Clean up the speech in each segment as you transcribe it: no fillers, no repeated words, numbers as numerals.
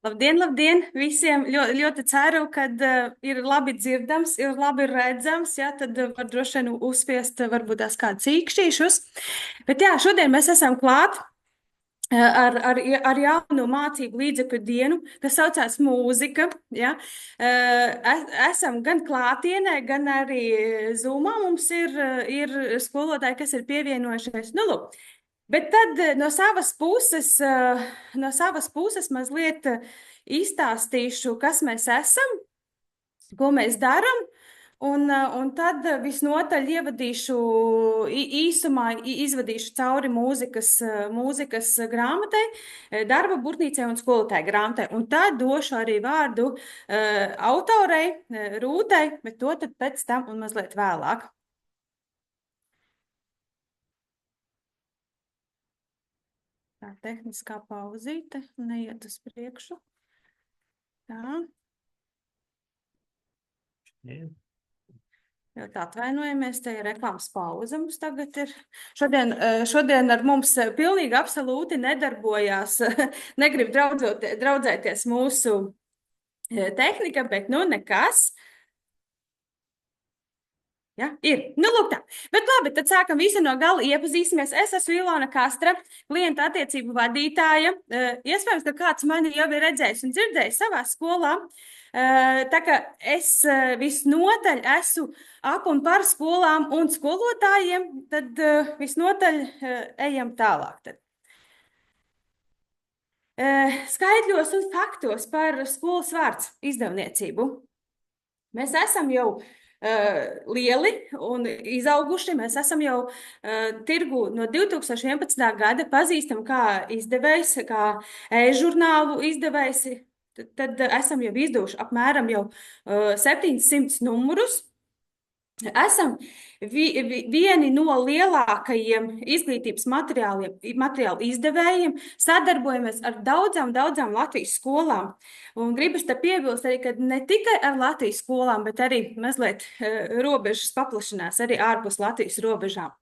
Labdien, labdien! Visiem ļoti ceru, ka ir labi dzirdams, ir labi redzams. Ja, tad var droši vien uzspiest varbūt tās kādus īkšķīšus. Bet jā, šodien mēs esam klāt ar jaunu mācību līdzekļu dienu, kas saucās mūzika. Ja. Esam gan klātienē, gan arī Zoomā. Mums ir skolotāji, kas ir pievienojušies. Nu, lūk. Bet tad no savas puses mazliet izstāstīšu, kas mēs esam, ko mēs darām, un tad visnotaļ ievadīšu īsumā, izvadīšu cauri mūzikas grāmatai, darba burtnīcai un skolotāju grāmatai. Un tad došu arī vārdu autorei, Rūtai, bet to tad pēc tam un mazliet vēlāk. Tā tehniskā pauzīte neiet uz priekšu. Tā. Ļoti atvainojamies, te ir reklāmas pauze mums tagad ir. Šodien ar mums pilnīgi absolūti nedarbojās, negrib draudzēties mūsu tehnika, bet nu nekas. Ja, ir. Nu, lūk tā. Bet labi, tad sākam visu no gala iepazīsimies. Es esmu Ilona Kastra, klienta attiecību vadītāja. Iespējams, ka kāds mani jau ir redzējis un dzirdējis savā skolā. Tā kā es visnotaļ esmu ap un par skolām un skolotājiem, tad visnotaļ ejam tālāk. Tad. Skaitļos un faktos par skolas vārds izdevniecību. Mēs esam jau lieli un izauguši. Mēs esam jau tirgu no 2011. gada pazīstam kā izdevējs, kā e-žurnālu izdevējs. Tad esam jau izdevuši apmēram jau 700 numurus. Esam vieni no lielākajiem izglītības materiālu izdevējiem, sadarbojamies ar daudzām Latvijas skolām. Un gribas te piebilst arī, ka ne tikai ar Latvijas skolām, bet arī mazliet robežas paplašinās arī ārpus Latvijas robežām.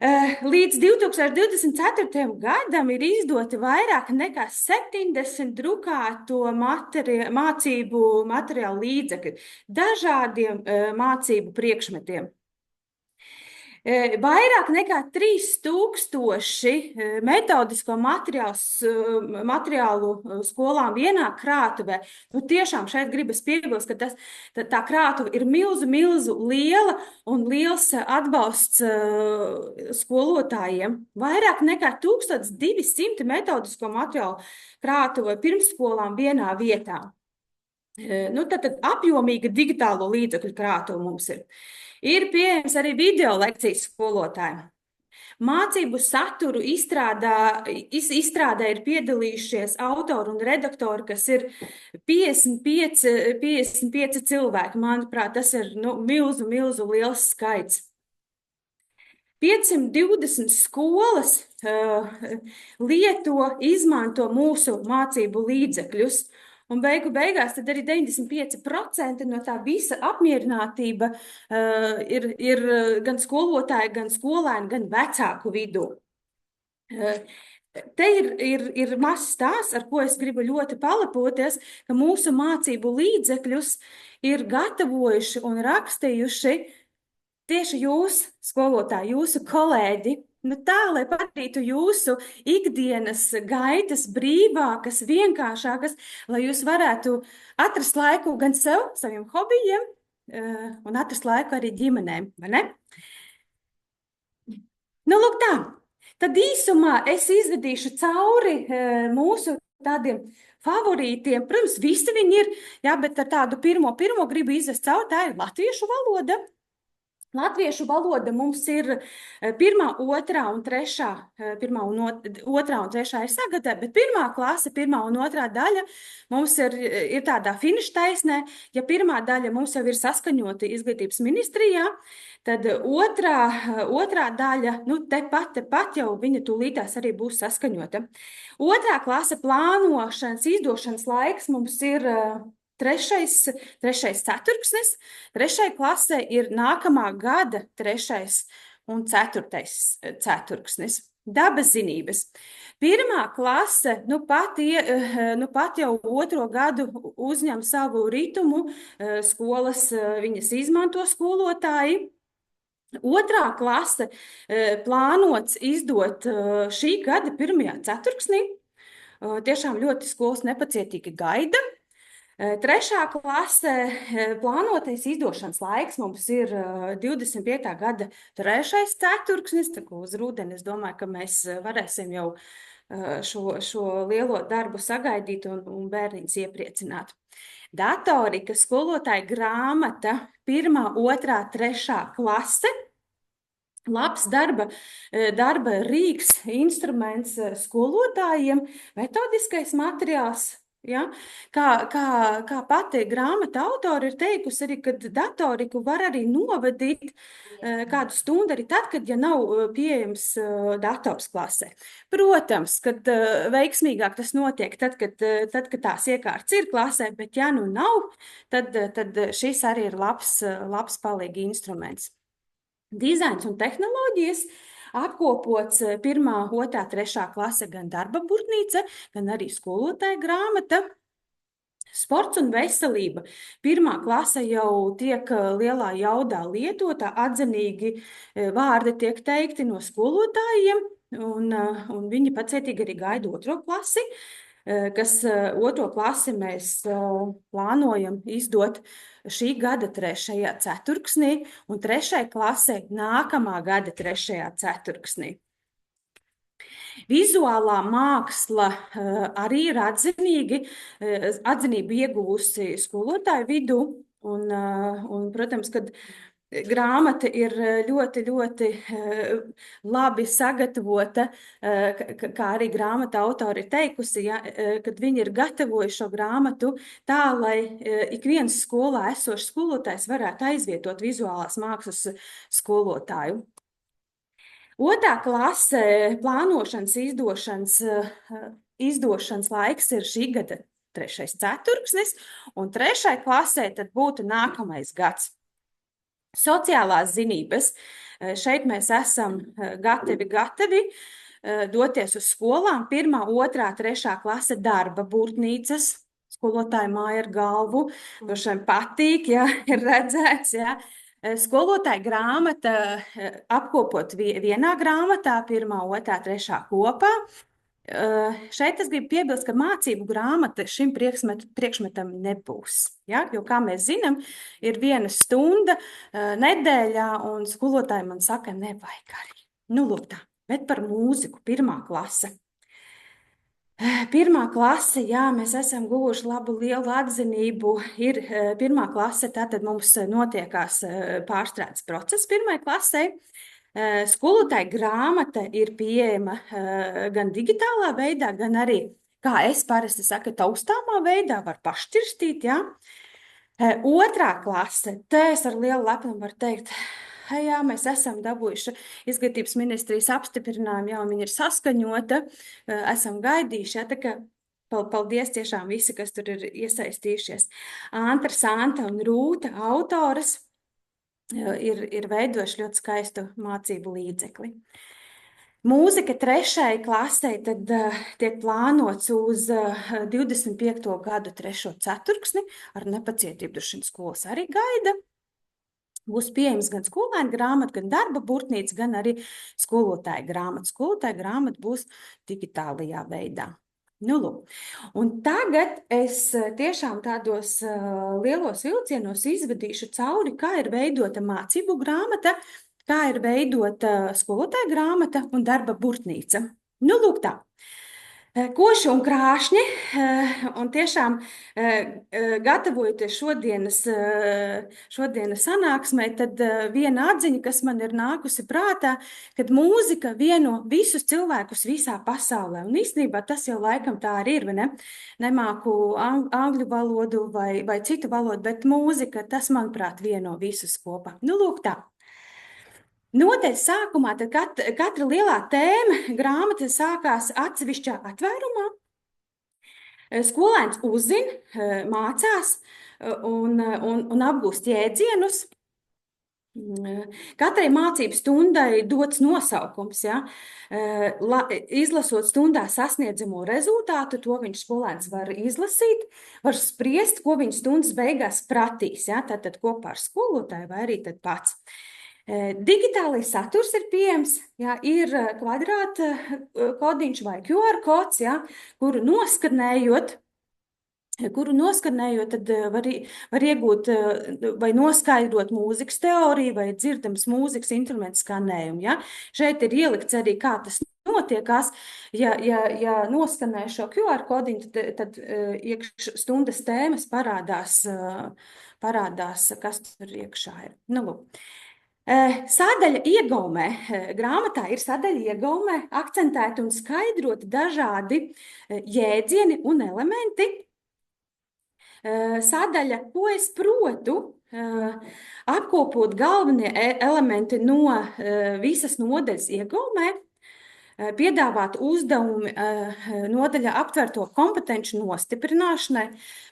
Līdz 2024. gadam ir izdoti vairāk nekā 70 drukāto mācību materiālu līdzekļu dažādiem mācību priekšmetiem. Vairāk nekā 3000 metodisko materiālu skolām vienā krātuvē. Nu, tiešām šeit gribas piebilst, ka tā krātuve ir milzu liela un liels atbalsts skolotājiem. Vairāk nekā 1200 metodisko materiālu krātuve pirmsskolām vienā vietā. Nu, tad apjomīga digitālo līdzekļu krātuve mums ir. Ir pieejams arī video lekcijas skolotājiem. Mācību saturu izstrādē ir piedalījušies autori un redaktori, kas ir 55 cilvēki. Manuprāt, tas ir milzu liels skaits. 520 skolas izmanto mūsu mācību līdzekļus. Un beigās tad arī 95% no tā visa apmierinātība ir gan skolotāji, gan skolēni, gan vecāku vidū. Te ir mazs stāsts, ar ko es gribu ļoti palepoties, ka mūsu mācību līdzekļus ir gatavojuši un rakstījuši tieši jūs, skolotāji, jūsu kolēģi. Nu tā, lai padarītu jūsu ikdienas gaitas brīvākas, vienkāršākas, lai jūs varētu atrast laiku gan sev, saviem hobijiem, un atrast laiku arī ģimenēm, vai ne? Nu, lūk tā. Tad īsumā es izvedīšu cauri mūsu tādiem favorītiem. Protams, visi viņi ir, jā, bet ar tādu pirmo gribu izvest cauri, tā ir latviešu valoda. Latviešu valoda mums ir pirmā, otrā un trešā ir sagatavota, bet pirmā klase, pirmā un otrā daļa mums ir tādā finiša taisnē. Ja pirmā daļa mums jau ir saskaņota izglītības ministrijā, tad otrā daļa, nu tepat jau viņa tūlītās arī būs saskaņota. Otrā klase plānošanas, izdošanas laiks mums ir trešais ceturksnis. Trešai klasē ir nākamā gada 3. un 4. ceturksnis. Dabas zinības. Pirmā klase, nu pat jau otro gadu uzņem savu ritmu, skolas viņas izmanto skolotāji. Otrā klase plānots izdot šī gada 1. ceturksnī. Tiešām ļoti skolas nepacietīgi gaida. Trešā klase plānotais izdošanas laiks mums ir 25. gada 3. ceturksnis, tā kā uz rudeni es domāju, ka mēs varēsim jau šo lielo darbu sagaidīt un bērniņus iepriecināt. Datorika, skolotāja grāmata, 1., 2., 3. klase. Labs darba rīks, instruments skolotājiem, metodiskais materiāls. Ja? Kā pati grāmata autori ir teikusi, arī, ka datoriku var arī novadīt kādu stundu arī tad, kad ja nav pieejams dators klasē. Protams, kad veiksmīgāk tas notiek tad, kad tās iekārtas ir klasē, bet ja nu nav, tad šis arī ir labs palīgi instruments. Dizains un tehnoloģijas apkopots 1., 2., 3. klase, gan darba burtnīca, gan arī skolotāja grāmata. Sports un veselība. 1. klase jau tiek lielā jaudā lietota, atzinīgi vārdi tiek teikti no skolotājiem, un viņi pacietīgi arī gaida 2. klasi, kas 2. klasi mēs plānojam izdot šī gada 3. ceturksnī un 3. klasē nākamā gada 3. ceturksnī. Vizuālā māksla arī ir atzinību ieguvusi skolotāju vidū, un protams, kad grāmata ir ļoti, ļoti labi sagatavota, kā arī grāmata autori ir teikusi, ja, kad viņi ir gatavojuši šo grāmatu tā, lai ik viens skolā esošs skolotājs varētu aizvietot vizuālās mākslas skolotāju. 2. klase plānošanas izdošanas laiks ir šī gada 3. ceturksnis, un 3. klasē tad būtu nākamais gads. Sociālās zinības. Šeit mēs esam gatavi doties uz skolām. 1., 2., 3. klase darba burtnīcas. Skolotāja māja ar galvu. Droši patīk, ja ir redzēts, ja. Skolotāja grāmata apkopot vienā grāmatā, 1., 2., 3. kopā. Šeit es gribu piebilst, ka mācību grāmata šim priekšmetam nebūs. Ja? Jo, kā mēs zinām, ir 1 stunda nedēļā, un skolotāji man saka, nevajag arī. Nu, lūk tā, bet par mūziku 1. klase. 1. klase, jā, mēs esam guvuši labu lielu atzinību. Ir 1. klase, tātad mums notiekās pārstrādes process 1. klasē. Skolotāja grāmata ir pieejama gan digitālā veidā, gan arī, kā es parasti saku, taustāmā veidā var pašķirstīt. Ja? 2. klase, te es ar lielu lepnumu varu teikt, jā, mēs esam dabūjuši izglītības ministrijas apstiprinājumu, jau viņa ir saskaņota, esam gaidījuši, ja, tā kā paldies tiešām visi, kas tur ir iesaistījušies. Antra, Santa un Rūta autoras ir veidojuši ļoti skaistu mācību līdzekli. Mūzika 3. klasē tad tiek plānots uz 25. gadu 3. ceturksni, ar nepacietību droši vien skolas arī gaida. Būs pieejams gan skolēna grāmata, gan darba burtnīca, gan arī skolotāja grāmata. Skolotāja grāmata būs digitālajā veidā. Nu, lūk. Un tagad es tiešām tādos lielos vilcienos izvedīšu cauri, kā ir veidota mācību grāmata, kā ir veidota skolotāja grāmata un darba burtnīca. Nu, lūk tā. Koši un krāšņi, un tiešām gatavojoties šodienas sanāksmē, tad viena atziņa, kas man ir nākusi prātā, kad mūzika vieno visus cilvēkus visā pasaulē, un īstenībā tas jau laikam tā arī ir, vai ne? Nemāku angļu valodu vai citu valodu, bet mūzika, tas, manuprāt, vieno visus kopā. Nu, lūk tā. Noteikti sākumā tad katra lielā tēma grāmata sākās atsevišķā atvērumā. Skolēns uzzina, mācās un apgūst jēdzienus. Katrai mācību stundai dots nosaukums, ja? Izlasot stundā sasniedzamo rezultātu, to viņš skolēns var izlasīt, var spriest, ko viņš stundas beigās pratīs, ja? Tad kopā ar skolotāju vai arī tad pats. Digitālais saturs ir pieejams, ja? Ir kvadrāta kodiņš vai QR kods, ja? Kuru noskanējot, tad var iegūt vai noskaidrot mūzikas teoriju vai dzirdams mūzikas instrumentu skanējumu. Ja? Šeit ir ielikts arī, kā tas notiekās. Ja noskanē šo QR kodiņu, tad iekš stundas tēmas parādās, kas tur iekšā ir. Nu, lūk. Sadaļa iegaumē, grāmatā ir sadaļa iegaumē akcentēti un skaidroti dažādi jēdzieni un elementi. Sadaļa, ko es protu, apkopot galvenie elementi no visas nodaļas iegaumē, piedāvāt uzdevumi nodaļā aptverto kompetenci nostiprināšanai,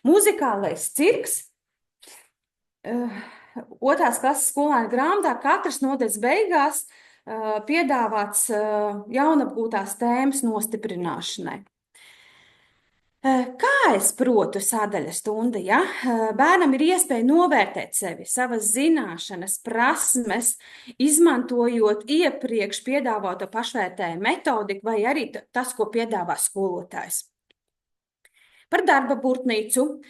muzikālais cirks, 2. klases skolēnu grāmatā katras nodaļas beigās piedāvāts jaunapgūtās tēmas nostiprināšanai. Kā es protu sadaļa stunda? Ja? Bērnam ir iespēja novērtēt sevi, savas zināšanas, prasmes, izmantojot iepriekš piedāvāto pašvērtējumu metodiku vai arī tas, ko piedāvā skolotājs. Par darba burtnīcu.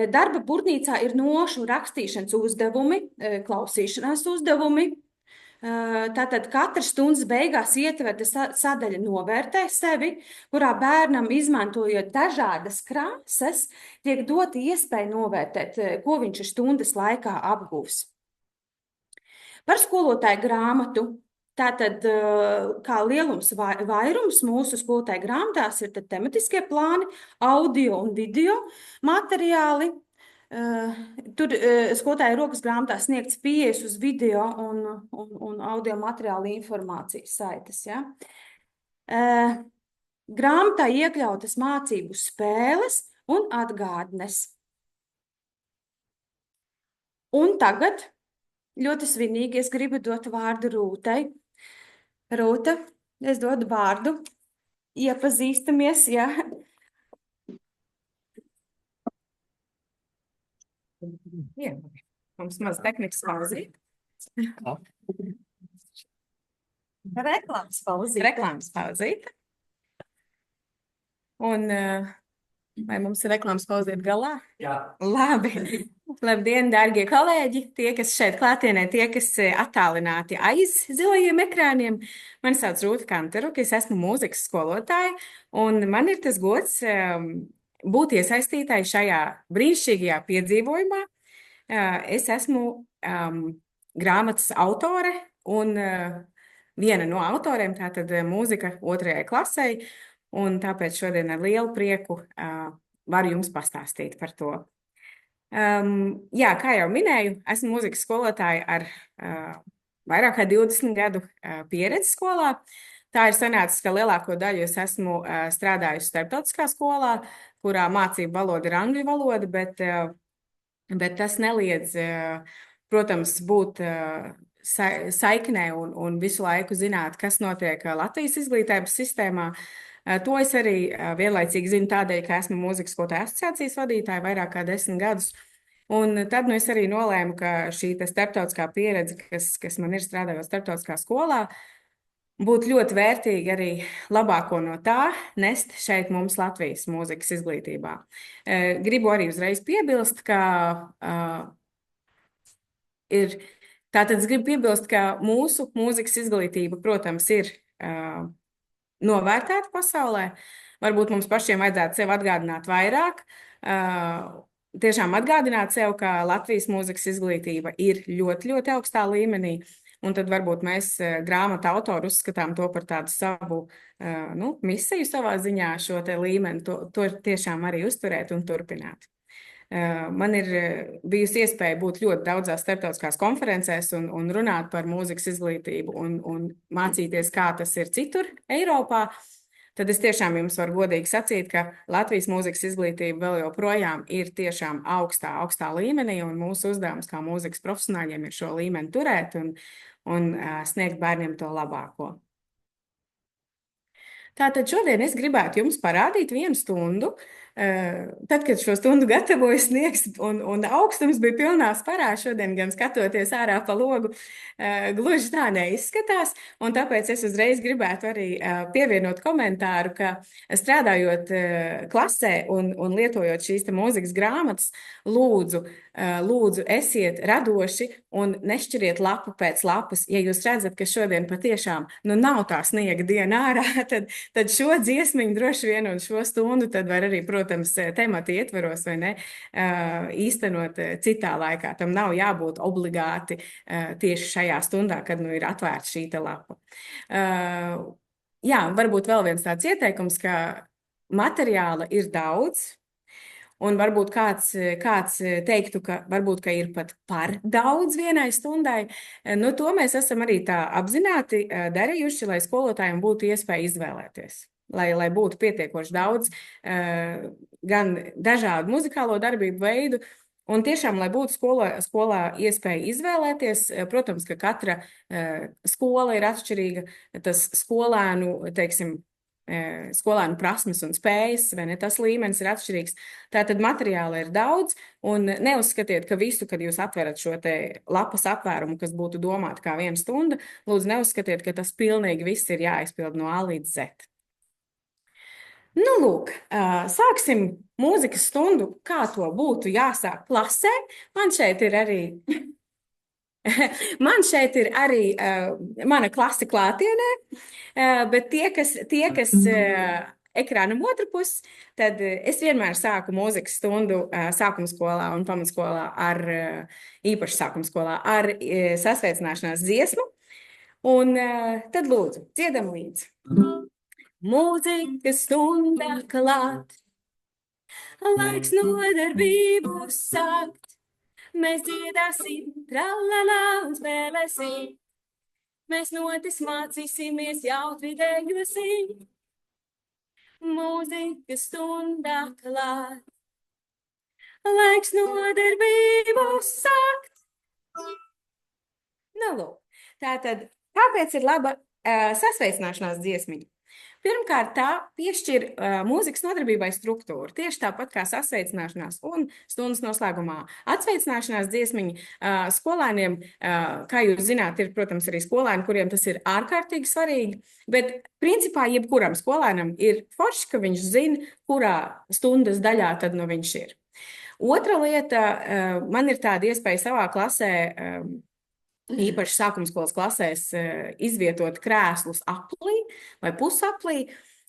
Darba burtnīcā ir nošu rakstīšanas uzdevumi, klausīšanās uzdevumi. Tātad katras stundas beigās ietverta sadaļa novērtē sevi, kurā bērnam izmantojot dažādas krāsas, tiek dota iespēja novērtēt, ko viņš ir stundas laikā apgūs. Par skolotāju grāmatu. Tātad, kā lielums vairums mūsu skolotāju grāmatās ir tematiskie plāni, audio un video materiāli. Tur skolotāja rokas grāmatā sniegts pieejas uz video un audio materiālu informācijas saites. Ja? Grāmatā iekļautas mācību spēles un atgādnes. Un tagad ļoti svinīgi es gribu dot vārdu Rūtai. Rūta, es dodu vārdu. Iepazīstamies, ja? Jā, mums maz tehnikas pauzīt. Reklāmas pauzīt. Un vai mums ir reklāmas pauzīt galā? Jā. Labi. Labdien, dārgie kolēģi, tie, kas šeit klātienē, tie, kas attālināti aiz zilajiem ekrāniem. Mani sauc Rūta Kantaruka, es esmu mūzikas skolotāja, un man ir tas gods būt iesaistītai šajā brīnišķīgajā piedzīvojumā. Es esmu grāmatas autore un viena no autoriem, tātad mūzika 2. klasei, un tāpēc šodien ar lielu prieku varu jums pastāstīt par to. Jā, kā jau minēju, esmu mūzikas skolotāja ar vairāk kā 20 gadu pieredzi skolā. Tā ir sanācis, ka lielāko daļu es esmu strādājusi starptautiskā skolā, kurā mācību valoda ir angļu valoda, bet tas neliedz, protams, būt saiknē un visu laiku zināt, kas notiek Latvijas izglītības sistēmā. To es arī vienlaicīgi zinu tādēļ, ka esmu mūzikas skolotāju asociācijas vadītāja vairāk kā 10 gadus. Un tad es arī nolēmu, ka šī starptautiskā pieredze, kas man ir strādājot starptautiskā skolā, būtu ļoti vērtīgi arī labāko no tā nest šeit mums Latvijas mūzikas izglītībā. Gribu arī uzreiz piebilst, ka mūsu mūzikas izglītība, protams, ir novērtēta pasaulē. Varbūt mums pašiem vajadzētu sev atgādināt vairāk, tiešām atgādināt sev, ka Latvijas mūzikas izglītība ir ļoti, ļoti augstā līmenī. Un tad varbūt mēs grāmatu autori uzskatām to par tādu savu misiju savā ziņā šo te līmeni, to tiešām arī uzturēt un turpināt. Man ir bijusi iespēja būt ļoti daudzās starptautiskās konferencēs un runāt par mūzikas izglītību un mācīties, kā tas ir citur Eiropā. tad es tiešām jums varu godīgi sacīt, ka Latvijas mūzikas izglītība vēl joprojām ir tiešām augstā līmenī, un mūsu uzdevums kā mūzikas profesionāļiem ir šo līmeni turēt un sniegt bērniem to labāko. Tātad šodien es gribētu jums parādīt 1 stundu. Tad, kad šo stundu gatavoju, sniegs un augstums bija pilnā sparā, šodien gan skatoties ārā pa logu, gluži tā neizskatās. Un tāpēc es uzreiz gribētu arī pievienot komentāru, ka strādājot klasē un lietojot šīs mūzikas grāmatas, lūdzu esiet radoši un nešķiriet lapu pēc lapas. Ja jūs redzat, ka šodien patiešām nav tā sniega diena ārā, tad šo dziesmiņu droši vien un šo stundu tad var arī, protams, temata ietveros vai ne, īstenot citā laikā. Tam nav jābūt obligāti tieši šajā stundā, kad ir atvērta šī lapa. Jā, varbūt vēl viens tāds ieteikums, ka materiāla ir daudz. Un varbūt kāds teiktu, ka varbūt ka ir pat par daudz vienai stundai. To mēs esam arī tā apzināti darījuši, lai skolotājiem būtu iespēja izvēlēties. Lai būtu pietiekoši daudz gan dažādu muzikālo darbību veidu, un tiešām, lai būtu skolā iespēja izvēlēties. Protams, ka katra skola ir atšķirīga, tas skolēnu, teiksim, skolēnu prasmes un spējas, vai ne, tas līmenis ir atšķirīgs. Tātad materiāla ir daudz, un neuzskatiet, ka visu, kad jūs atverat šo te lapas apvērumu, kas būtu domāta kā 1 stunda, lūdzu neuzskatiet, ka tas pilnīgi viss ir jāizpild no A līdz Z. Lūk, sāksim mūzikas stundu, kā to būtu jāsāk klasē. Man šeit ir arī mana klase klātienē, bet tie, kas ekrānam otru pusi, tad es vienmēr sāku mūzikas stundu sākuma skolā un pamatskolā īpaši sākuma skolā ar sasveicināšanās dziesmu. Un tad lūdzu, dziedam līdzi. Mūzikas stunda klāt, laiks nodarbību sākt. Mēs dziedāsim, tralalā un spēlēsim. Mēs notis mācīsimies jaut vidējosim. Mūzikas stundā klāt, laiks nodarbību sākt. Lūk, tātad, kāpēc ir laba sasveicināšanās dziesmiņa? Pirmkārt, tā piešķir mūzikas nodarbībai struktūru, tieši tāpat kā sasveicināšanās un stundas noslēgumā atsveicināšanās dziesmiņa skolēniem, kā jūs zināt, ir, protams, arī skolēni, kuriem tas ir ārkārtīgi svarīgi, bet principā jebkuram skolēnam ir forši, ka viņš zina, kurā stundas daļā tad viņš ir. Otra lieta, man ir tāda iespēja savā klasē, īpaši sākumskolas klasēs, izvietot krēslus aplī vai pusaplī,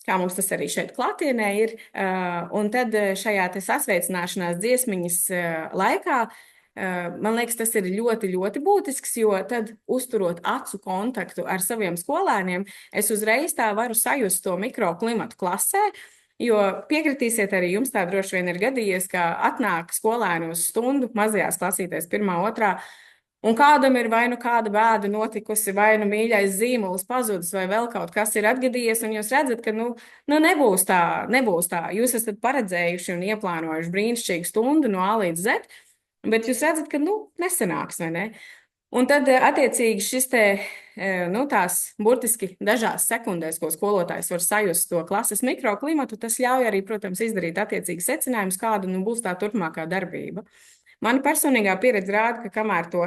kā mums tas arī šeit klātienē ir. Un tad šajā te sasveicināšanās dziesmiņas laikā, man liekas, tas ir ļoti, ļoti būtisks, jo tad, uzturot acu kontaktu ar saviem skolēniem, es uzreiz tā varu sajust to mikroklimatu klasē. Jo piekritīsiet, arī jums tā droši vien ir gadījies, ka atnāk skolēni uz stundu mazajās klasītēs 1., 2. Un kādam ir vai kāda bēda notikusi, vai mīļais zīmols pazudis, vai vēl kaut kas ir atgadījies, un jūs redzat, ka nebūs tā. Jūs esat paredzējuši un ieplānojuši brīnišķīgu stundu no A līdz Z, bet jūs redzat, ka nesanāks, vai ne? Un tad, attiecīgi, šis tās burtiski dažās sekundēs, ko skolotājs var sajust to klases mikroklimatu, tas ļauj arī, protams, izdarīt attiecīgi secinājumus, kāda būs tā turpmākā darbība. Mana personīgā pieredze rāda, ka kamēr to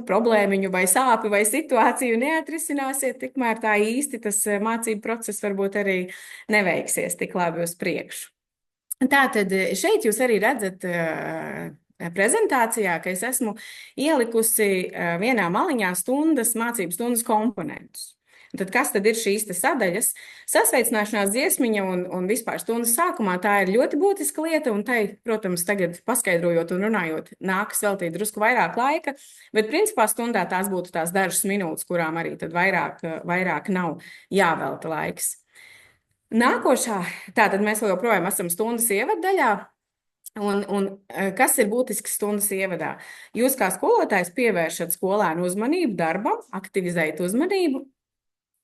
problēmiņu vai sāpi vai situāciju neatrisināsiet, tikmēr tā īsti tas mācību process varbūt arī neveiksies tik labi uz priekšu. Tātad šeit jūs arī redzat prezentācijā, ka es esmu ielikusi vienā maliņā mācību stundas komponentus. Tad kas tad ir šīs sadaļas? Sasveicināšanās dziesmiņa un vispār stundas sākumā tā ir ļoti būtiska lieta, un tai, protams, tagad paskaidrojot un runājot, nākas veltīt drusku vairāk laika, bet principā stundā tās būtu tās dažas minūtes, kurām arī tad vairāk nav jāvelta laiks. Nākošā, tātad mēs joprojām esam stundas ievaddaļā. Un kas ir būtisks stundas ievadā? Jūs kā skolotājs pievēršat skolēnu uzmanību darbam, aktivizējat uzmanību.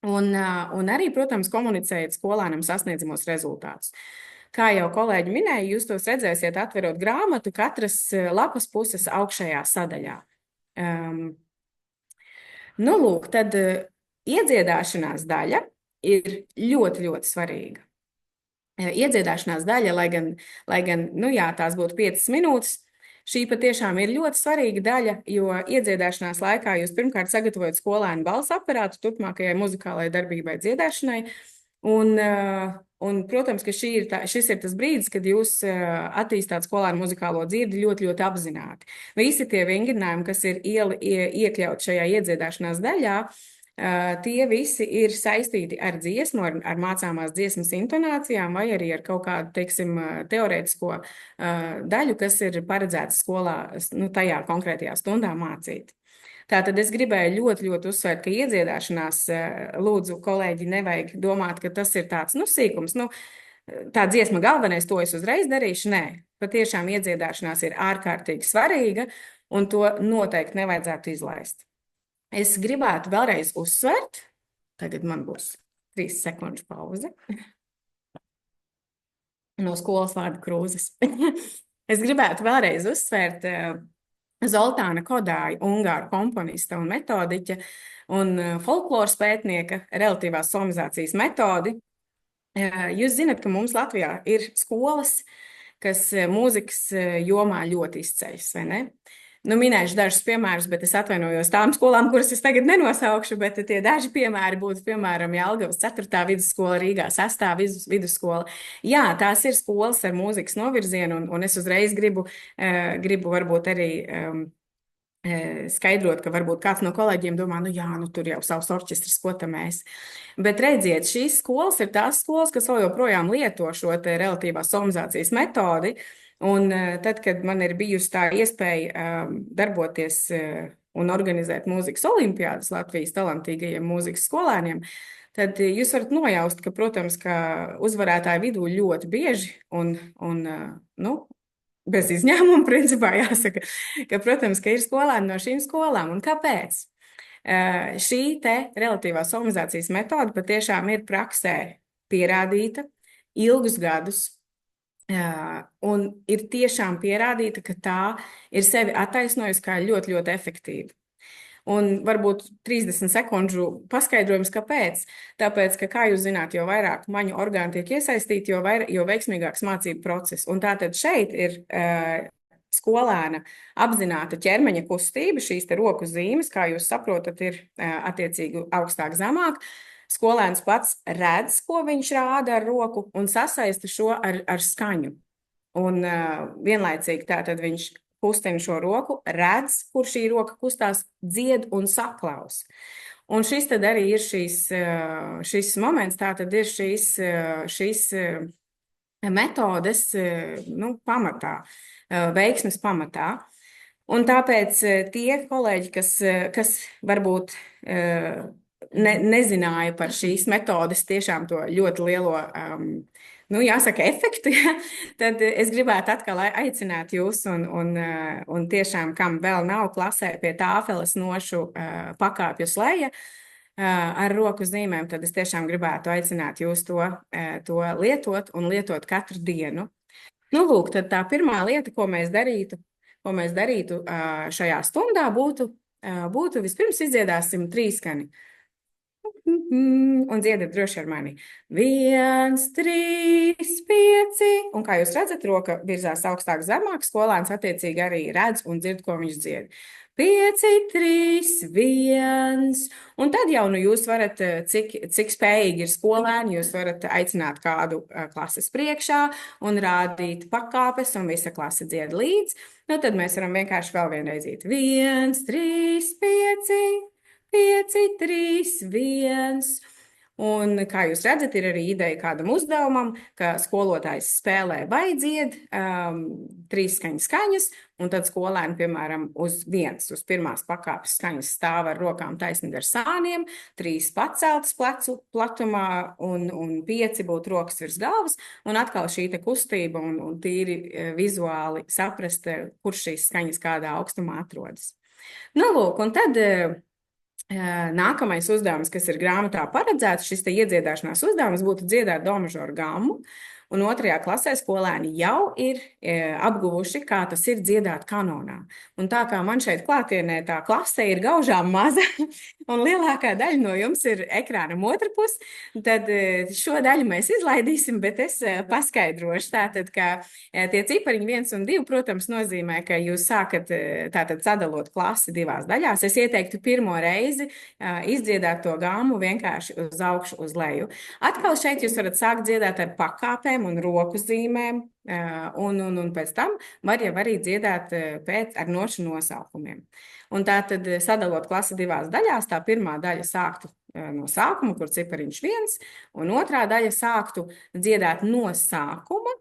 Un arī, protams, komunicējot skolēnam sasniedzamos rezultātus. Kā jau kolēģi minēja, jūs tos redzēsiet, atverot grāmatu, katras lapas puses augšējā sadaļā. Nu, lūk, tad iedziedāšanās daļa ir ļoti, ļoti svarīga. Iedziedāšanās daļa, lai gan nu jā, tās būtu 5 minūtes, šī patiešām ir ļoti svarīga daļa, jo iedziedāšanās laikā jūs pirmkārt sagatavojat skolēnu balss aparātu turpmākajai muzikālajai darbībai dziedāšanai. Un, protams, ka šis ir tas brīdis, kad jūs attīstāt skolēnu muzikālo dzirdi ļoti, ļoti apzināti. Visi tie vingrinājumi, kas ir iekļauti šajā iedziedāšanās daļā, tie visi ir saistīti ar dziesmu, ar mācāmās dziesmas intonācijām vai arī ar kaut kādu, teiksim, teorētisko daļu, kas ir paredzēts skolā, nu, tajā konkrētajā stundā mācīt. Tātad es gribēju ļoti, ļoti uzsvērt, ka iedziedāšanās, lūdzu, kolēģi, nevajag domāt, ka tas ir tāds, nu, sīkums, nu, tā dziesma galvenais, to es uzreiz darīšu. Nē, patiešām iedziedāšanās ir ārkārtīgi svarīga, un to noteikti nevajadzētu izlaist. Es gribētu vēlreiz uzsvērt, tagad man būs 3 sekundžu pauze no skolas vārda krūzes. Es gribētu vēlreiz uzsvērt Zoltāna Kodāja, ungāru komponista un metodiķa un folkloras pētnieka relatīvās somizācijas metodi. Jūs zinat, ka mums Latvijā ir skolas, kas mūzikas jomā ļoti izceļas, vai ne? Nu, minēšu dažus piemērus, bet es atvainojos tām skolām, kuras es tagad nenosaukšu, bet tie daži piemēri būtu, piemēram, Jelgavas 4. vidusskola, Rīgā 6. vidusskola. Jā, tās ir skolas ar mūzikas novirzienu, un es uzreiz gribu varbūt arī skaidrot, ka varbūt kāds no kolēģiem domā, nu jā, nu tur jau savs orķestris, ko tam mēs. Bet redziet, šīs skolas ir tās skolas, kas vēl joprojām lieto šo te relatīvās somizācijas metodi. Un tad, kad man ir bijusi tā iespēja darboties un organizēt mūzikas olimpiādas Latvijas talantīgajiem mūzikas skolēniem, tad jūs varat nojaust, ka, protams, ka uzvarētāju vidū ļoti bieži un nu, bez izņēmuma, principā jāsaka, ka, protams, ka ir skolēni no šīm skolām. Un kāpēc? Šī te relatīvā somizācijas metode patiešām ir praksē pierādīta ilgus gadus. Un ir tiešām pierādīta, ka tā ir sevi attaisnojusi kā ļoti, ļoti efektīva. Un varbūt 30 sekundžu paskaidrojums, kāpēc. Tāpēc, ka, kā jūs zināt, jo vairāk maņu orgānu tiek iesaistīti, jo veiksmīgāks mācību process. Un tātad šeit ir skolēna apzināta ķermeņa kustība, šīs te roku zīmes, kā jūs saprotat, ir attiecīgi augstāk, zemāk. Skolēns pats redz, ko viņš rāda ar roku un sasaista šo ar skaņu. Un vienlaicīgi tātad viņš kustina šo roku, redz, kur šī roka kustās, dzied un saklaus. Un šis tad arī ir šis moments, tātad ir šīs metodes, nu, pamatā, veiksmes pamatā. Un tāpēc tie kolēģi, kas varbūt nezināja par šīs metodes tiešām to ļoti lielo, nu, jāsaka, efektu, ja? Tad es gribētu atkal aicināt jūs un tiešām, kam vēl nav klasē pie tāfeles nošu pakāpju leja ar roku zīmēm, tad es tiešām gribētu aicināt jūs to lietot un lietot katru dienu. Nu, lūk, tad tā pirmā lieta, ko mēs darītu šajā stundā, būtu vispirms izdziedāsim trīskani. Un dziedat droši ar mani. 1, 3, 5. Un kā jūs redzat, roka virzās augstāk, zemāk. Skolēns attiecīgi arī redz un dzird, ko viņš dzied. 5, 3, 1. Un tad jau nu jūs varat, cik spējīgi ir skolēni, jūs varat aicināt kādu klases priekšā un rādīt pakāpes, un visa klase dzied līdz. Nu, tad mēs varam vienkārši vēl vienreiz iet. 1, 3, 5. 5, 3, 1. Un, kā jūs redzat, ir arī ideja kādam uzdevumam, ka skolotājs spēlē vai dzied 3 skaņas, un tad skolēni, piemēram, uz pirmās pakāpes skaņas stāv ar rokām taisni ar sāniem, 3 paceltas plecu platumā un 5 būtu rokas virs galvas, un atkal šī te kustība un tīri vizuāli saprast, kur šīs skaņas kādā augstumā atrodas. Nu, lūk, un tad Nākamais uzdevums, kas ir grāmatā paredzēts, šis te iedziedāšanās uzdevums būtu dziedāt do mažoru gammu. Un 2. klasē skolēni jau ir apguvuši, kā tas ir dziedāt kanonā. Un tā kā man šeit klātienē tā klase ir gaužām maza, un lielākā daļa no jums ir ekrānam otra puse, tad šo daļu mēs izlaidīsim, bet es paskaidrošu. Tātad, ka tie cipariņi 1 un 2, protams, nozīmē, ka jūs sākat tātad sadalot klasi divās daļās. Es ieteiktu pirmo reizi izdziedāt to gāmu vienkārši uz augšu, uz leju. Atkal šeit jūs varat sākt dziedāt ar pakāpēm un roku zīmēm, un pēc tam var jau arī dziedāt ar nošu nosaukumiem. Un tā tad sadalot klasi divās daļās, tā pirmā daļa sāktu no sākuma, kur cipariņš 1, un otrā daļa sāktu dziedāt no sākuma,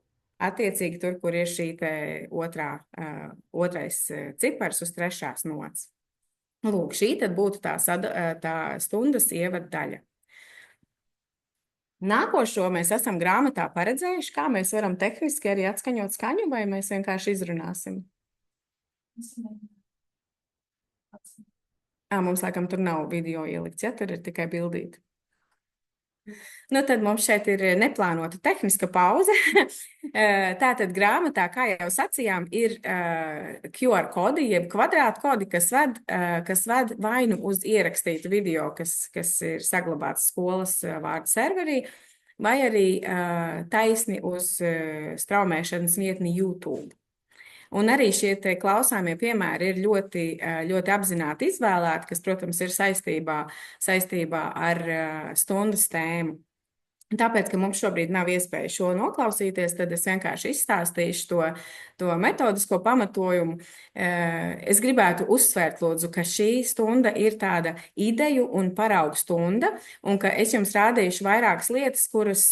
attiecīgi tur, kur ir šī te otrais cipars uz 3. nots. Lūk, šī tad būtu tā stundas ievada daļa. Nākošo mēs esam grāmatā paredzējuši, kā mēs varam tehniski arī atskaņot skaņu, vai mēs vienkārši izrunāsim. Mums laikam tur nav video ielikts, ja tur ir tikai bildīti. Nu, tad mums šeit ir neplānota tehniska pauze. Tātad grāmatā, kā jau sacījām, ir QR kodi, jeb kvadrātkodi, kas ved vai nu uz ierakstītu video, kas ir saglabāts skolas vārdu serverī, vai arī taisni uz straumēšanas vietni YouTube. Un arī šie te klausāmie piemēri ir ļoti, ļoti apzināti izvēlēti, kas, protams, ir saistībā ar stundas tēmu. Tāpēc, ka mums šobrīd nav iespēja šo noklausīties, tad es vienkārši izstāstīšu to metodisko pamatojumu. Es gribētu uzsvērt, lūdzu, ka šī stunda ir tāda ideju un paraugu stunda, un ka es jums rādīšu vairākas lietas, kuras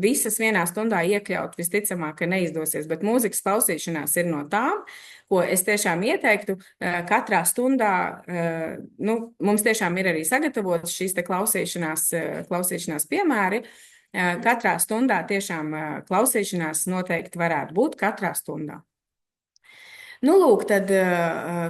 visas vienā stundā iekļaut visticamāk, ka neizdosies, bet mūzikas klausīšanās ir no tām, ko es tiešām ieteiktu katrā stundā. Mums tiešām ir arī sagatavotas šīs te klausīšanās piemēri. Katrā stundā tiešām klausīšanās noteikti varētu būt katrā stundā. Nu, lūk, tad,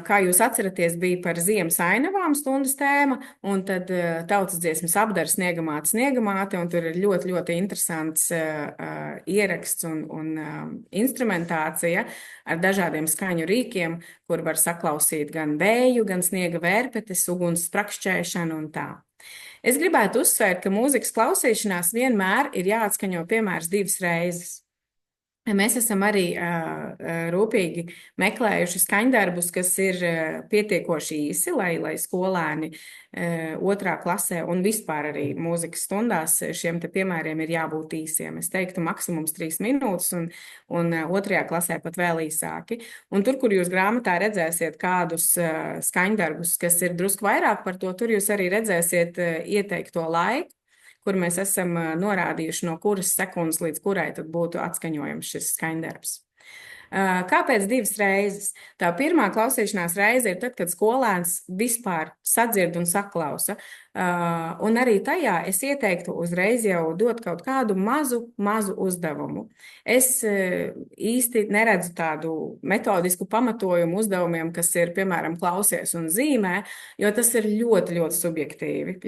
kā jūs atceraties, bija par ziemas ainavām stundas tēma, un tad tautas dziesmas apdara Sniegamāte, un tur ir ļoti, ļoti interesants ieraksts un instrumentācija ar dažādiem skaņu rīkiem, kur var saklausīt gan vēju, gan sniega vērpetes, uguns sprakšķēšanu un tā. Es gribētu uzsvērt, ka mūzikas klausīšanās vienmēr ir jāatskaņo piemērs 2 reizes. Mēs esam arī rūpīgi meklējuši skaņdarbus, kas ir pietiekoši īsi, lai skolēni 2. klasē un vispār arī mūzikas stundās šiem te piemēriem ir jābūt īsiem. Es teiktu maksimums 3 minūtes un 2. klasē pat vēl īsāki. Un tur, kur jūs grāmatā redzēsiet kādus skaņdarbus, kas ir drusku vairāk par to, tur jūs arī redzēsiet ieteikto laiku, kur mēs esam norādījuši, no kuras sekundes līdz kurai tad būtu atskaņojams šis skaņdarbs. Kāpēc 2 reizes? Tā pirmā klausīšanās reize ir tad, kad skolēns vispār sadzird un saklausa. Un arī tajā es ieteiktu uzreiz jau dot kaut kādu mazu uzdevumu. Es īsti neredzu tādu metodisku pamatojumu uzdevumiem, kas ir, piemēram, klausies un zīmē, jo tas ir ļoti,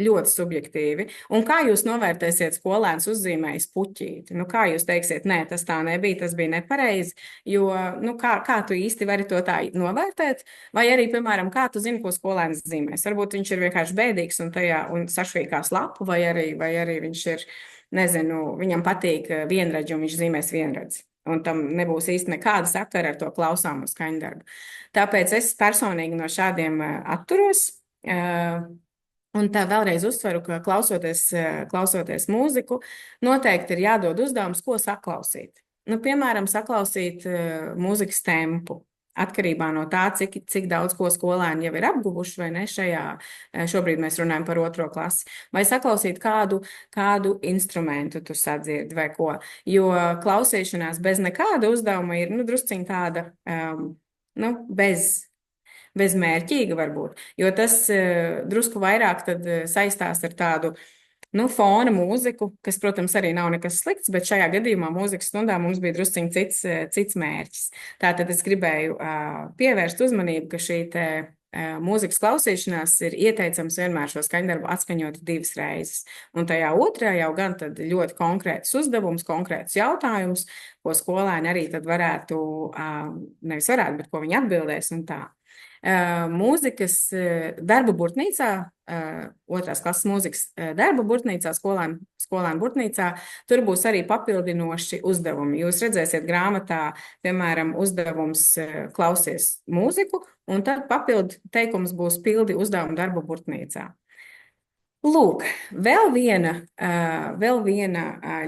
ļoti subjektīvi. Un kā jūs novērtēsiet skolēns uzzīmējis puķīti? Nu, kā jūs teiksiet, nē, tas tā nebija, tas bija nepareizi, jo, kā tu īsti vari to tā novērtēt? Vai arī, piemēram, kā tu zini, ko skolēns zīmēs? Varbūt viņš ir vienkārši bēdīgs un sašvīkās lapu, vai arī viņš ir, nezinu, viņam patīk vienredzi un viņš zīmēs vienredzi. Un tam nebūs īsti nekāda sakara ar to klausāmo skaņdarbu. Tāpēc es personīgi no šādiem atturos. Un tā vēlreiz uzsveru, ka klausoties mūziku, noteikti ir jādod uzdevums, ko saklausīt. Piemēram, saklausīt mūzikas tempu. Atkarībā no tā, cik daudz ko skolēni jau ir apguvuši vai ne šobrīd mēs runājam par 2. klasi, vai saklausīt kādu instrumentu tu sadzirdi vai ko, jo klausīšanās bez nekāda uzdevuma ir, drusciņ tāda, bezmērķīga varbūt, jo tas drusku vairāk tad saistās ar tādu, fona mūziku, kas, protams, arī nav nekas slikts, bet šajā gadījumā mūzikas stundā mums bija drusciņ cits mērķis. Tātad es gribēju pievērst uzmanību, ka šī te mūzikas klausīšanās ir ieteicams vienmēr šo skaņdarbu atskaņot 2 reizes. Un tajā otrā jau gan tad ļoti konkrēts uzdevums, konkrēts jautājums, ko skolēni arī tad varētu, nevis varētu, bet ko viņi atbildēs un tā. Mūzikas darba burtnīcā, 2. klases mūzikas darba burtnīcā, skolēnu burtnīcā, tur būs arī papildinoši uzdevumi. Jūs redzēsiet grāmatā, piemēram, uzdevums klausies mūziku, un tad papildu teikums būs pildi uzdevumu darba burtnīcā. Lūk, vēl viena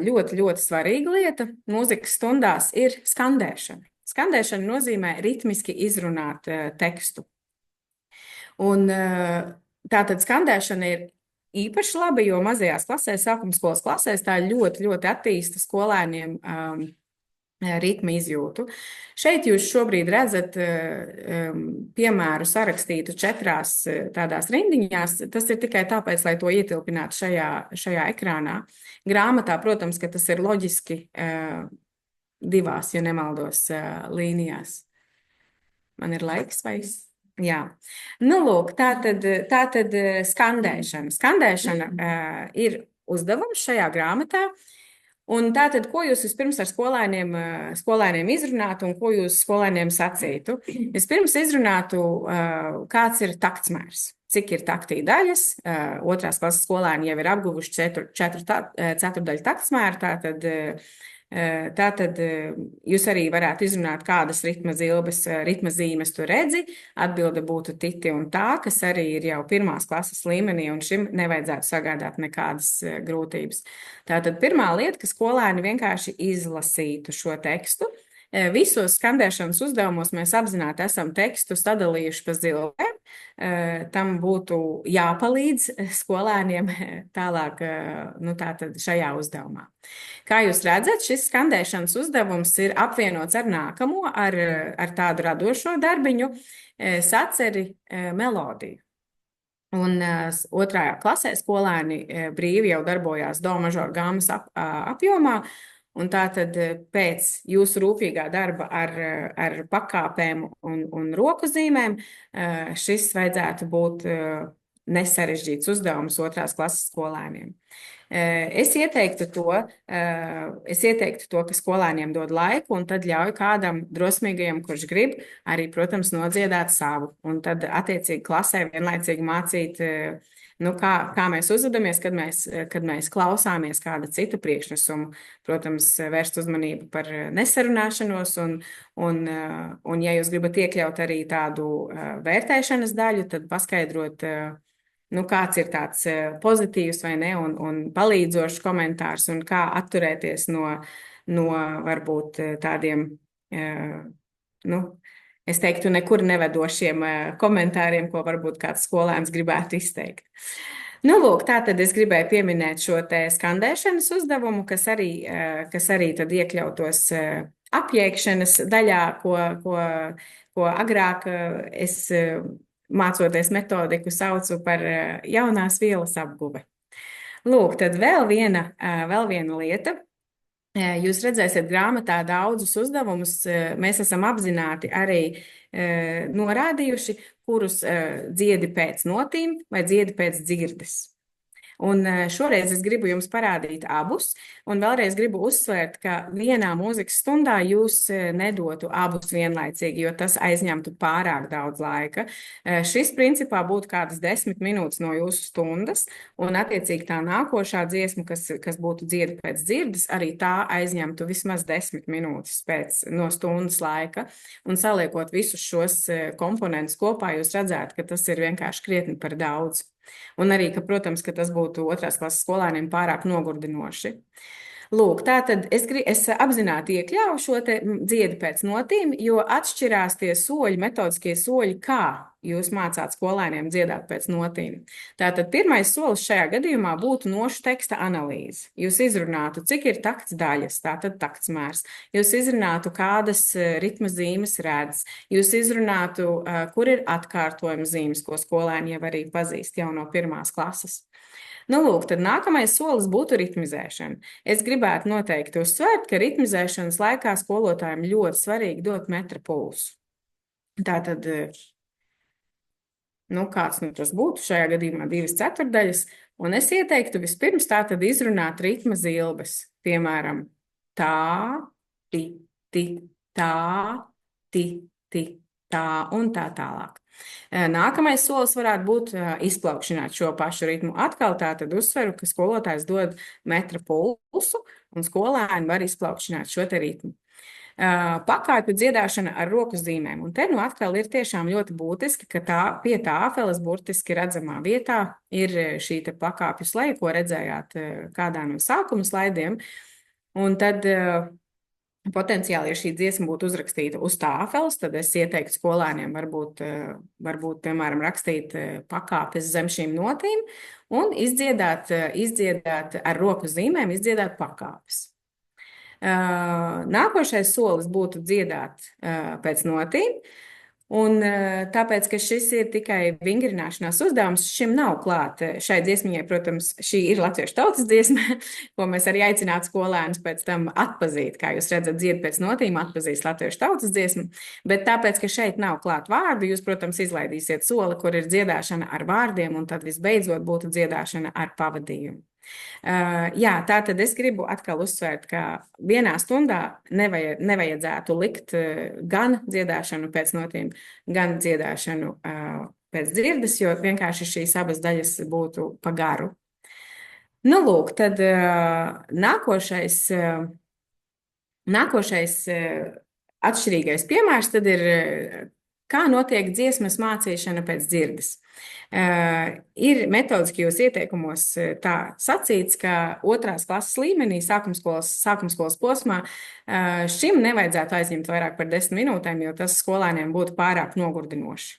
ļoti, ļoti svarīga lieta mūzikas stundās ir skandēšana. Skandēšana nozīmē ritmiski izrunāt tekstu. Un tātad skandēšana ir īpaši laba, jo mazajās klasēs, sākuma skolas klasēs, tā ļoti, ļoti attīsta skolēniem ritmu izjūtu. Šeit jūs šobrīd redzat piemēru sarakstītu 4 tādās rindiņās. Tas ir tikai tāpēc, lai to ietilpinātu šajā ekrānā. Grāmatā, protams, ka tas ir loģiski 2, ja nemaldos, līnijās. Man ir laiks vai? Jā. Nu, lūk, tātad skandēšana. Skandēšana ir uzdevums šajā grāmatā. Un tātad, ko jūs vispirms ar skolēniem izrunātu un ko jūs skolēniem sacītu? Vispirms izrunātu, kāds ir taktsmērs, cik ir taktī daļas. 2. klases skolēni jau ir apguvuši 4 daļu taktsmēru, tātad jūs arī varētu izrunāt, kādas ritma zīmes tu redzi. Atbilde būtu titi un tā, kas arī ir jau 1. klases līmenī, un šim nevajadzētu sagādāt nekādas grūtības. Tātad pirmā lieta, ka skolēni vienkārši izlasītu šo tekstu. Visos skandēšanas uzdevumos mēs apzināti esam tekstu sadalījuši pa zilvēm. Tam būtu jāpalīdz skolēniem tālāk, tātad šajā uzdevumā. Kā jūs redzat, šis skandēšanas uzdevums ir apvienots ar nākamo, ar tādu radošo darbiņu, saceri melodiju. Un 2. klasē skolēni brīvi jau darbojās do mažoru gāmas apjomā. Un tātad pēc jūsu rūpīgā darba ar pakāpēm un roku zīmēm šis vajadzētu būt nesarežģīts uzdevums 2. klases skolēniem. Es ieteiktu to, ka skolēniem dod laiku un tad ļauj kādam drosmīgajam, kurš grib, arī, protams, nodziedāt savu. Un tad attiecīgi klasē vienlaicīgi mācīt, kā mēs uzvedamies, kad mēs klausāmies kāda cita priekšnesumu. Protams, vērst uzmanību par nesarunāšanos un ja jūs gribat iekļaut arī tādu vērtēšanas daļu, tad paskaidrot, kāds ir tāds pozitīvs vai ne, un palīdzošs komentārs, un kā atturēties no varbūt tādiem, es teiktu, nekur nevedošiem komentāriem, ko varbūt kāds skolēns gribētu izteikt. Lūk, tātad es gribēju pieminēt šo te skandēšanas uzdevumu, kas arī tad iekļautos apjēgšanas daļā, ko agrāk es mācoties metodiku saucu par jaunās vielas apguve. Lūk, tad vēl viena lieta. Jūs redzēsiet grāmatā daudzus uzdevumus. Mēs esam apzināti arī norādījuši, kurus dziedi pēc notīm vai dziedi pēc dzirdes. Un šoreiz es gribu jums parādīt abus, un vēlreiz gribu uzsvērt, ka vienā mūzikas stundā jūs nedotu abus vienlaicīgi, jo tas aizņemtu pārāk daudz laika. Šis principā būtu kādas 10 minūtes no jūsu stundas, un attiecīgi tā nākošā dziesma, kas būtu dziedi pēc dzirdes, arī tā aizņemtu vismaz 10 minūtes no stundas laika. Un saliekot visus šos komponentus kopā, jūs redzētu, ka tas ir vienkārši krietni par daudz. Un arī, ka, protams, ka tas būtu 2. klases skolēniem pārāk nogurdinoši. Lūk, tātad es apzināti iekļauju šo te dziedi pēc notīm, jo atšķirās tie soļi, metodiskie soļi, kā jūs mācāt skolēniem dziedāt pēc notīm. Tātad pirmais solis šajā gadījumā būtu nošu teksta analīze. Jūs izrunātu, cik ir takts daļas, tātad taktsmērs. Jūs izrunātu, kādas ritma zīmes redz. Jūs izrunātu, kur ir atkārtojuma zīmes, ko skolēni jau arī pazīst jau no 1. klases. Lūk, tad nākamais solis būtu ritmizēšana. Es gribētu noteikti uzsvērt, ka ritmizēšanas laikā skolotājiem ļoti svarīgi dot metra pulsu. Tātad Nu, kāds nu tas būtu šajā gadījumā 2/4, un es ieteiktu vispirms tā tad izrunāt ritma zilbes. Piemēram, tā, ti, ti, tā, ti, ti, tā un tā tālāk. Nākamais solis varētu būt izplaukšanāt šo pašu ritmu. Atkal tā tad uzsveru, ka skolotājs dod metra pulsu, un skolēni var izplaukšanāt šo te ritmu. Pakāpju dziedāšana ar roku zīmēm. Un te nu atkal ir tiešām ļoti būtiski, ka tā pie tāfeles burtiski redzamā vietā ir šī te pakāpju sleja, ko redzējāt kādā no sākuma slaidiem. Un tad potenciāli, ja šī dziesma būtu uzrakstīta uz tāfeles, tad es ieteiktu skolēniem varbūt piemēram, rakstīt pakāpes zem šīm notīm un izdziedāt ar roku zīmēm, izdziedāt pakāpes. Nākošais solis būtu dziedāt pēc notīm. Un tāpēc, ka šis ir tikai vingrināšanās uzdevums, šim nav klāt šai dziesmiņai, protams, šī ir latviešu tautas dziesma, ko mēs arī aicinātu skolēnus pēc tam atpazīt. Kā jūs redzat, dzied pēc notīm, atpazīs latviešu tautas dziesmu, bet tāpēc, ka šeit nav klāt vārdu, jūs, protams, izlaidīsiet soli, kur ir dziedāšana ar vārdiem, un tad visbeidzot būtu dziedāšana ar pavadījumu. Jā, tā tad es gribu atkal uzsvērt, ka vienā stundā nevajadzētu likt gan dziedāšanu pēc notīm, gan dziedāšanu pēc dzirdes, jo vienkārši šīs abas daļas būtu pa garu. Nu, lūk, tad nākošais atšķirīgais piemērs tad ir, kā notiek dziesmas mācīšana pēc dzirdes. Ir metodiskajos ieteikumos tā sacīts, ka 2. klases līmenī, sākumskolas posmā, šim nevajadzētu aizņemt vairāk par 10 minūtēm, jo tas skolēniem būtu pārāk nogurdinoši.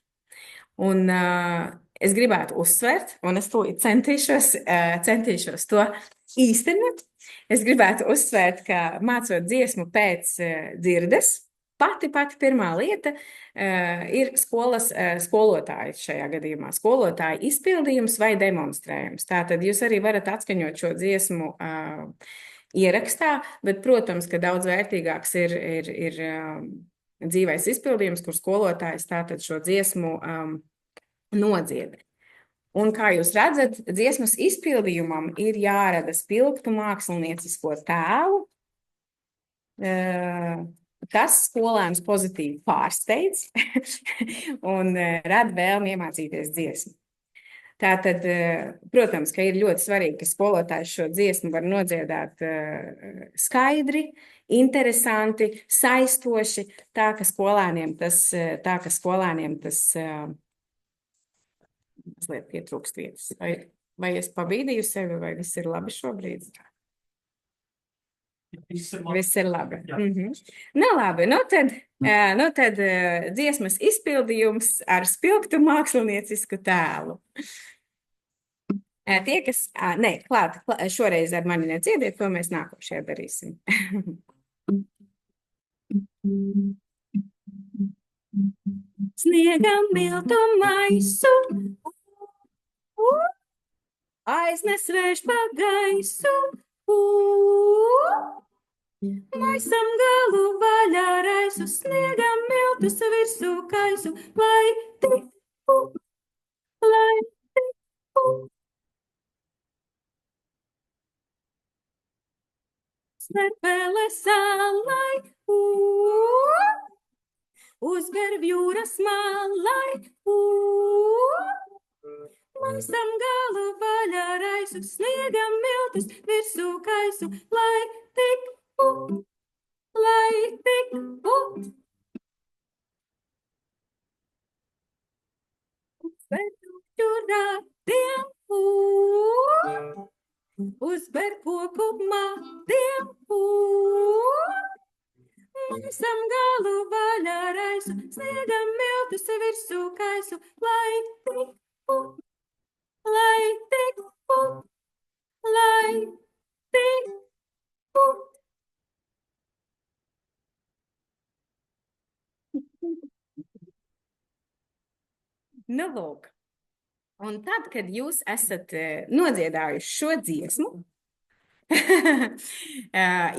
Un es gribētu uzsvērt, un es centīšos to īstenot. Es gribētu uzsvērt, ka mācot dziesmu pēc dzirdes, pati pirmā lieta ir skolotāja šajā gadījumā. Skolotāja izpildījums vai demonstrējums. Tātad jūs arī varat atskaņot šo dziesmu ierakstā, bet, protams, ka daudz vērtīgāks ir dzīvais izpildījums, kur skolotājs tātad šo dziesmu nodzied. Un, kā jūs redzat, dziesmas izpildījumam ir jārada spilgtu māksliniecisko tēlu, kas skolēnus pozitīvi pārsteidz un rada vēlmi iemācīties dziesmu. Tātad, protams, ka ir ļoti svarīgi, ka skolotājs šo dziesmu var nodziedāt skaidri, interesanti, saistoši, tā ka skolēniem tas mazliet pietrūkst vietas. Vai es pabīdīju sevi, vai viss ir labi šobrīd? Viss ir labi. Nu, labi. Nu tad dziesmas izpildījums ar spilgtu māksliniecisku tēlu. Tie, kas, klāt, šoreiz ar mani nedziediet, to mēs nākošajā darīsim. Sniegam miltu maisu, aiznes vējš pa gaisu, maisam galu vaļā raisu, sniegam miltus virsū kaisu, lai tik. Snerpele salai, uzber jūras malai, maisam galu vaļā raisu, sniegam miltus virsū kaisu, lai tik put. Uzber koku matiem, maisam galu vaļā raisu, sniegam miltus virsū kaisu, lai tik put. Nu, lūk. Un tad, kad jūs esat nodziedājuši šo dziesmu,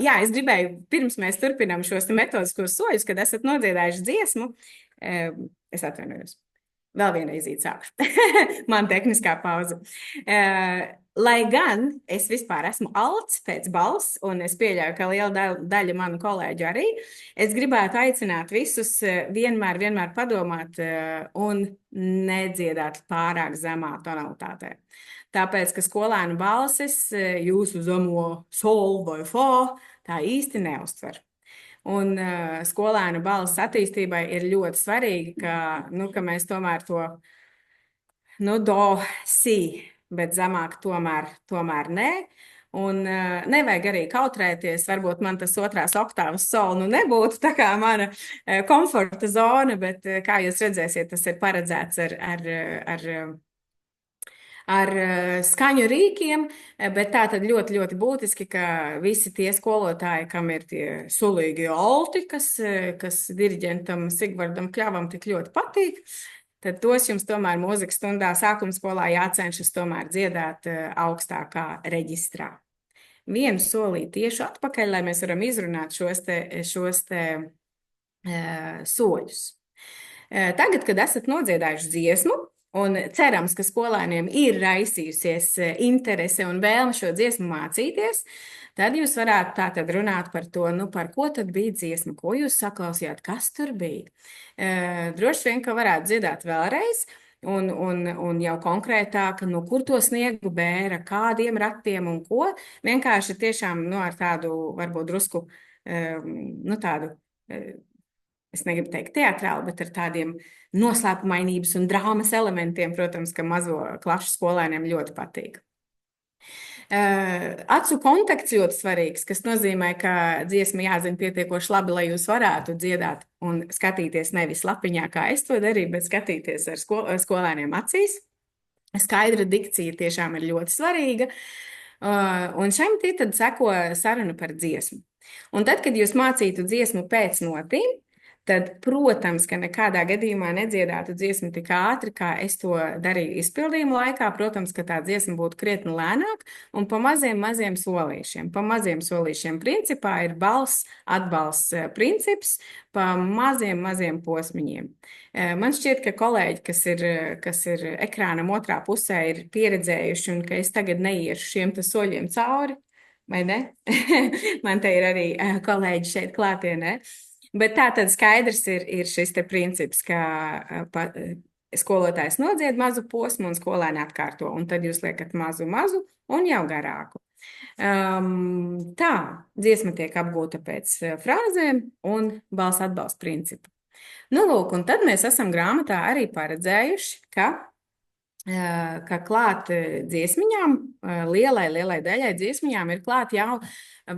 jā, es gribēju, pirms mēs turpinām šos metodiskos soļus, kad esat nodziedājuši dziesmu, es atvainojos. Vēl vienreiz sākšu. Man tehniskā pauze. Lai gan es vispār esmu alts pēc balss, un es pieļauju, ka liela daļa manu kolēģu arī, es gribētu aicināt visus vienmēr padomāt un nedziedāt pārāk zemā tonalitātē. Tāpēc, ka skolēnu balsis jūsu zemo sol vai fa tā īsti neuztver. Un skolēnu balss attīstībai ir ļoti svarīgi, ka mēs tomēr to do, si, bet zemāk tomēr nē. Un nevajag arī kautrēties. Varbūt man tas otrās oktāvas sol nebūtu tā kā mana komforta zona, bet kā jūs redzēsiet, tas ir paredzēts ar skaņu rīkiem, bet tā tad ļoti, ļoti būtiski, ka visi tie skolotāji, kam ir tie sulīgi alti, kas diriģentam Sigvardam Kļavam tik ļoti patīk, tad tos jums tomēr mūzikas stundā sākuma skolā jācenšas tomēr dziedāt augstākā reģistrā. Vienu solīti tieši atpakaļ, lai mēs varam izrunāt šos te soļus. Tagad, kad esat nodziedājuši dziesmu, un cerams, ka skolēniem ir raisījusies interese un vēlme šo dziesmu mācīties, tad jūs varētu tātad runāt par to, par ko tad bija dziesma, ko jūs saklausījāt, kas tur bija. Droši vien, ka varētu dziedāt vēlreiz, un jau konkrētāk, kur to sniegu bēra, kādiem ratiem un ko. Vienkārši tiešām ar tādu, varbūt drusku, tādu, es negribu teikt teatrāli, bet ar tādiem noslēpumainības un drāmas elementiem, protams, ka mazo klašu skolēniem ļoti patīk. Acu kontakts ļoti svarīgs, kas nozīmē, ka dziesma jāzina pietiekoši labi, lai jūs varētu dziedāt un skatīties nevis lapiņā, kā es to darīju, bet skatīties ar skolēniem acīs. Skaidra dikcija tiešām ir ļoti svarīga. Un šiem tad seko saruna par dziesmu. Un tad, kad jūs mācītu dziesmu pēc notīm, tad, protams, ka nekādā gadījumā nedziedātu dziesmu tik ātri, kā es to darīju izpildījuma laikā. Protams, ka tā dziesma būtu krietni lēnāk un pa maziem solīšiem. Pa maziem solīšiem principā ir balss atbalsts princips pa maziem posmiņiem. Man šķiet, ka kolēģi, kas ir ekrānam otrā pusē, ir pieredzējuši un ka es tagad neiešu šiem soļiem cauri, vai ne? Man te ir arī kolēģi šeit klātienē. Bet tā tad skaidrs ir šis te princips, ka skolotājs nodzied mazu posmu un skolēni atkārto, un tad jūs liekat mazu un jau garāku. Tā, dziesma tiek apgūta pēc frāzēm un balss atbalsta principu. Lūk, un tad mēs esam grāmatā arī paredzējuši, ka klāt dziesmiņām, lielai daļai dziesmiņām ir klāt jau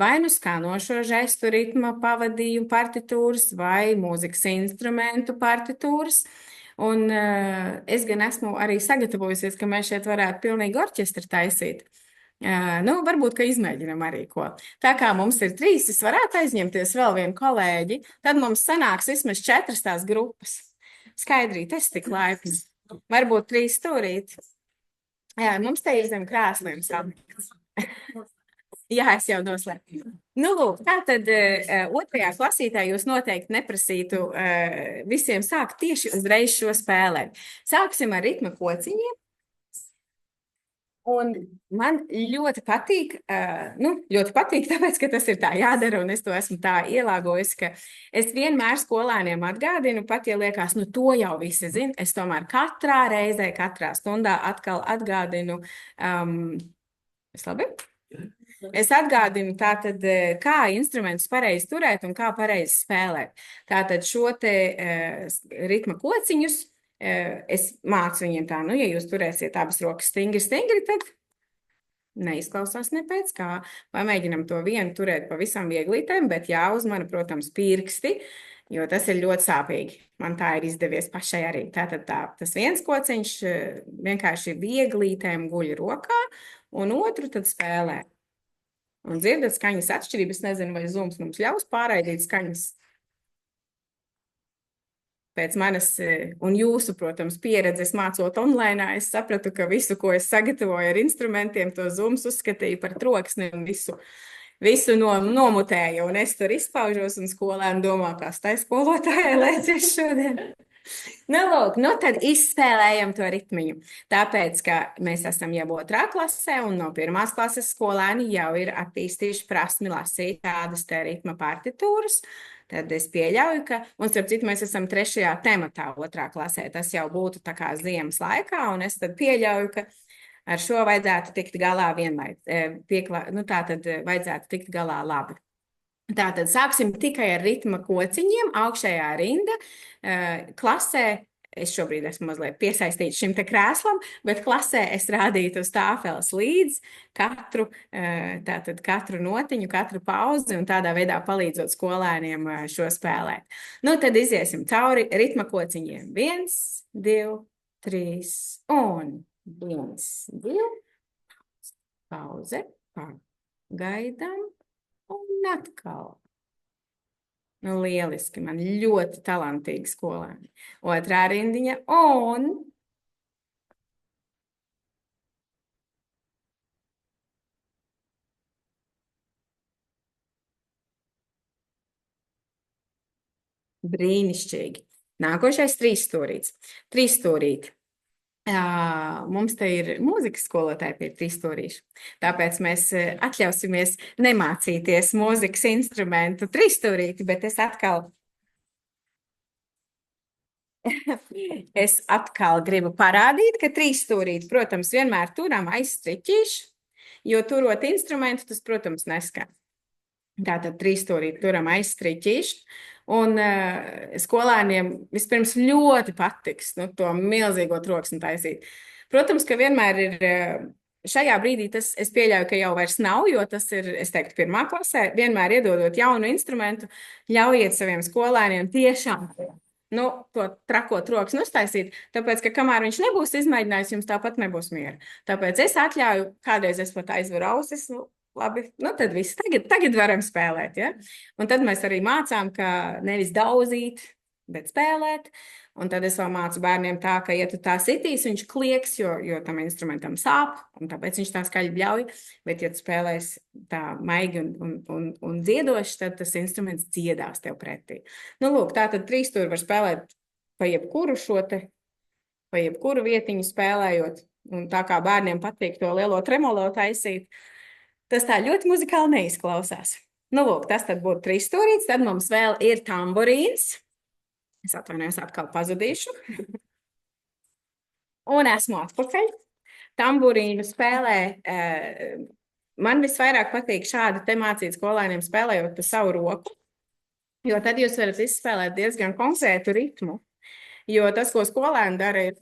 vai skanošo žestu ritma pavadījumu partitūras vai mūzikas instrumentu partitūras. Un es gan esmu arī sagatavojusies, ka mēs šeit varētu pilnīgi orķestri taisīt. Varbūt, ka izmēģinam arī ko. Tā kā mums ir 3, es varētu aizņemties vēl vienu kolēģi, tad mums sanāks vismaz 4 tās grupas. Skaidrīt, es tik laipni. Varbūt 3 stūrīti. Jā, mums te ir zem krāsliem salikts. Jā, es jau noslēpu. Lūk, tā tad otrajā klasītē jūs noteikti neprasītu visiem sākt tieši uzreiz šo spēlēt. Sāksim ar ritma kociņiem. Un man ļoti patīk, tāpēc, ka tas ir tā jādara, un es to esmu tā ielāgojusi, ka es vienmēr skolēniem atgādinu, pat ja liekas, to jau visi zina, es tomēr katrā reizē, katrā stundā atkal atgādinu, Es atgādinu tātad, kā instrumentus pareizi turēt un kā pareizi spēlēt. Tātad šo te ritma kociņus es mācu viņiem tā, ja jūs turēsiet abas rokas stingri, tad neizklausās ne pēc kā. Pamēģinam to vienu turēt pavisam vieglītēm, bet jāuzmana, protams, pirksti, jo tas ir ļoti sāpīgi. Man tā ir izdevies pašai arī. Tātad tas viens kociņš vienkārši vieglītēm guļ rokā, un otru tad spēlē. Un dzirdat skaņas atšķirības, nezinu, vai Zooms mums ļaus pārraidīt skaņas. Pēc manas un jūsu, protams, pieredzes mācot online, es sapratu, ka visu, ko es sagatavoju ar instrumentiem, to Zooms uzskatīja par troksni un visu nomutēju. Un es tur izpaužos un skolēni domā, kas tai skolotājai lēcies šodien. Nu, lūk, nu tad izspēlējam to ritmiņu. Tāpēc, ka mēs esam jau otrā klasē, un no pirmās klases skolēni jau ir attīstījuši prasmi lasīt tādas te ritma partitūras. Tad es pieļauju, ka, un starp citu, mēs esam trešajā tematā otrā klasē. Tas jau būtu tā kā ziemas laikā, un es tad pieļauju, ka ar šo vajadzētu tikt galā vienlaid. Nu, tā tad vajadzētu tikt galā labi. Tātad sāksim tikai ar ritma kociņiem. Augšējā rinda klasē. Es šobrīd esmu mazliet piesaistīts šim te krēslam, bet klasē es rādītu uz tāfeles līdz katru notiņu, katru pauzi un tādā veidā palīdzot skolēniem šo spēlēt. Nu, tad iziesim cauri ritma kociņiem. 1, 2, 3 un 1, 2. Pauze, pagaidām. Un atkal. Nu, lieliski, man ļoti talantīgi skolēni. Otrā rindiņa un brīnišķīgi. Nākošais 3 stūrīts. 3 stūrīti. Mums te ir mūzikas skolotāji pie 3 stūrīšu. Tāpēc mēs atļausimies nemācīties mūzikas instrumentu 3 stūrīti, bet es atkal gribu parādīt, ka 3 stūrīti, protams, vienmēr turam aiz striķīšu, jo turot instrumentu, tas, protams, neskan. Tātad 3 stūrīti turam aiz striķīšu. Un skolēniem vispirms ļoti patiks to milzīgo troksni taisīt. Protams, ka vienmēr ir šajā brīdī tas, es pieļauju, ka jau vairs nav, jo tas ir, es teiktu, pirmā klasē. Vienmēr iedodot jaunu instrumentu, ļaujiet saviem skolēniem tiešām to trako troksni uztaisīt, tāpēc, ka kamēr viņš nebūs izmēģinājis, jums tāpat nebūs miera. Tāpēc es atļauju, kādreiz es pat aizveru ausis, labi, nu tad viss, tagad varam spēlēt, ja? Un tad mēs arī mācām, ka nevis daudzīt, bet spēlēt. Un tad es vēl mācu bērniem tā, ka, ja tu tā sitīs, viņš klieks, jo tam instrumentam sāp, un tāpēc viņš tā skaļi bļauj. Bet, ja tu spēlēsi tā maigi un dziedoši, tad tas instruments dziedās tev pretī. Nu, lūk, tā tad 3 stūri var spēlēt pa jebkuru vietiņu spēlējot. Un tā kā bērniem patīk to lielo tremolo taisīt, tas tā ļoti muzikāli neizklausās. Nu, lūk, tas tad būtu 3 stūrīts. Tad mums vēl ir tamburīns. Es atvainojos, atkal pazudīšu. Un esmu atpakaļ. Tamburīnu spēlē. Man visvairāk patīk šādi te mācīt skolēniem spēlējot pa savu roku, jo tad jūs varat izspēlēt diezgan konkrētu ritmu. Jo tas, ko skolēni dara, ir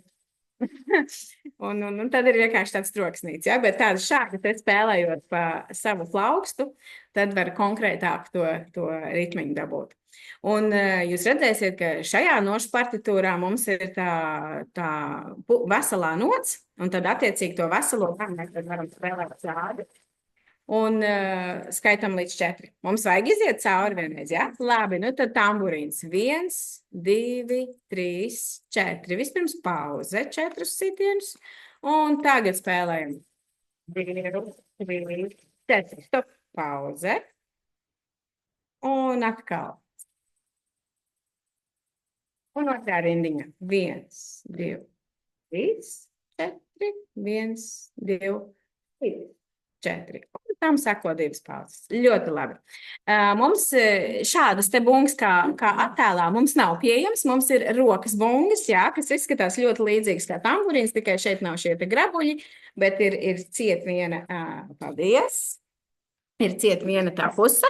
un tad ir vienkārši tāds troksnīts, ja? Bet tādu šādi te spēlējot pa savu plaukstu, tad var konkrētāk to ritmiņu dabūt. Un jūs redzēsiet, ka šajā nošu partitūrā mums ir tā veselā nots, un tad attiecīgi to veselo mēs varam spēlēt šādi. Un skaitam līdz 4. Mums vajag iziet cauri vienreiz, ja? Labi, nu tad tamburīns. 1, 2, 3, 4. Vispirms pauze 4 sitienus. Un tagad spēlējam. 2, 3, 4. Stop. Pauze. Un atkal. Un otrā rindiņa. 1, 2, 3, 4. 1, 2, 3, 4. Tam sako 2 pauzes. Ļoti labi. Mums šādas te bungas, kā attēlā, mums nav pieejams. Mums ir rokas bungas, jā, kas izskatās ļoti līdzīgas kā tamburīns, tikai šeit nav šie te grabuļi, bet ir ciet viena, paldies, ir ciet viena tā puse.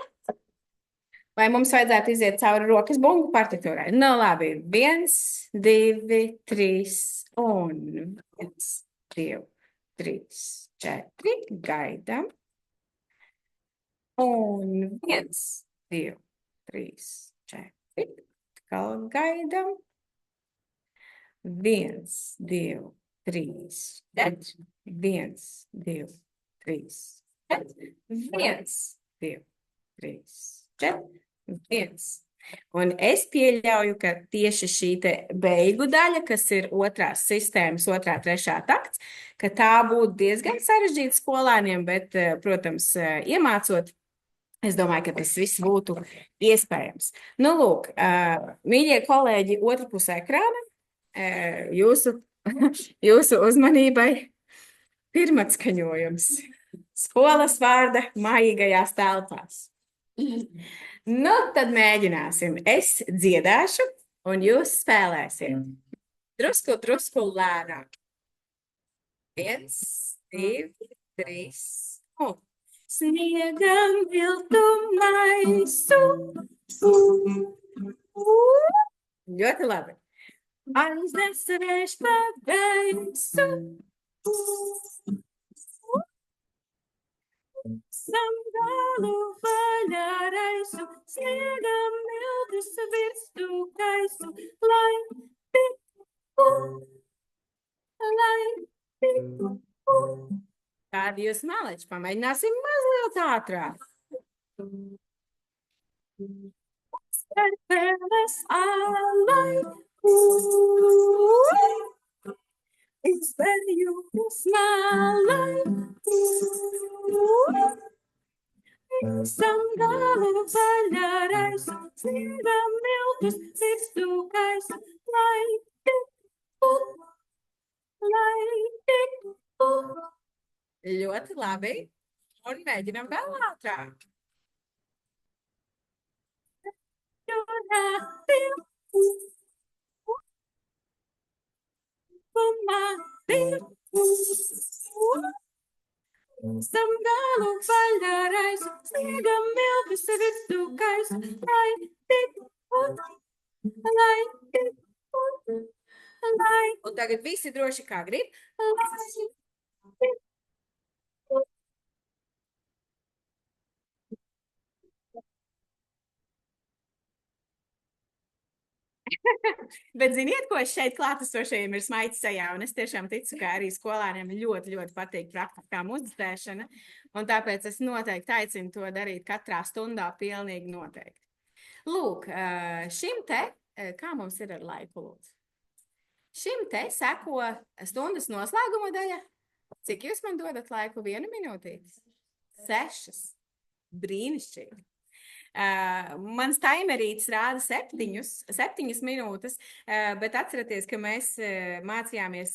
Vai mums vajadzētu iziet cauri rokas bungu partitūrai? Nu, labi. 1, 2, 3 un 1, 2, 3, 4. Gaidām. Un 1, 2, 3, 4. Atkal gaidām. 1, 2, 3, 4. 1, 2, 3, 4. 1, 2, 3, 4. 1. Un es pieļauju, ka tieši šī te beigu daļa, kas ir otrās sistēmas, 2., 3. takts, ka tā būtu diezgan sarežģīta skolēniem, bet, protams, iemācot Es domāju, ka tas viss būtu iespējams. Nu, lūk, mīļie kolēģi, otrā pusē ekrāna, jūsu, jūsu uzmanībai pirmatskaņojums skolas vārda mājīgajās telpās. Nu, tad mēģināsim. Es dziedāšu, un jūs spēlēsiet. Drusku, drusku lēnāk. 1, 2, 3, un. Sniegam viltu maisu. Ļoti labi. Aiznes vējš pa gaisu. Samgalu vaļā raisu. Sniegam viltus virstu kaisu. Lai tiktu, lai tiktu. Kādi jūs maleči? Pamēģināsim mazliet ātrāk. Starpeles alai. Izvērjūtas malai. Samgalu vaļā raisu. Sniegam viltus virstu kaisu. Lai tiktu, lai tiktu. Ļoti labi. Un mēģinam vēl ātrāk. Samgalu vaļā raisu. Sniegam viltus virstu kaisu. Lai tiktu, lai tiktu, lai. Un tagad visi droši kā grib. Lai tiktu. Bet ziniet, ko es šeit klātesošajiem ir smaids sejā, un es tiešām ticu, ka arī skolēniem ļoti, ļoti patīk praktiskā muzicēšana, un tāpēc es noteikti aicinu to darīt katrā stundā, pilnīgi noteikti. Lūk, šim te, kā mums ir ar laiku, lūdzu? Šim te seko stundas noslēguma daļa. Cik jūs man dodat laiku? 1 minūtītes? 6. Brīnišķīgi. Mans taimerītis rāda 7 minūtes, bet atcerieties, ka mēs mācījāmies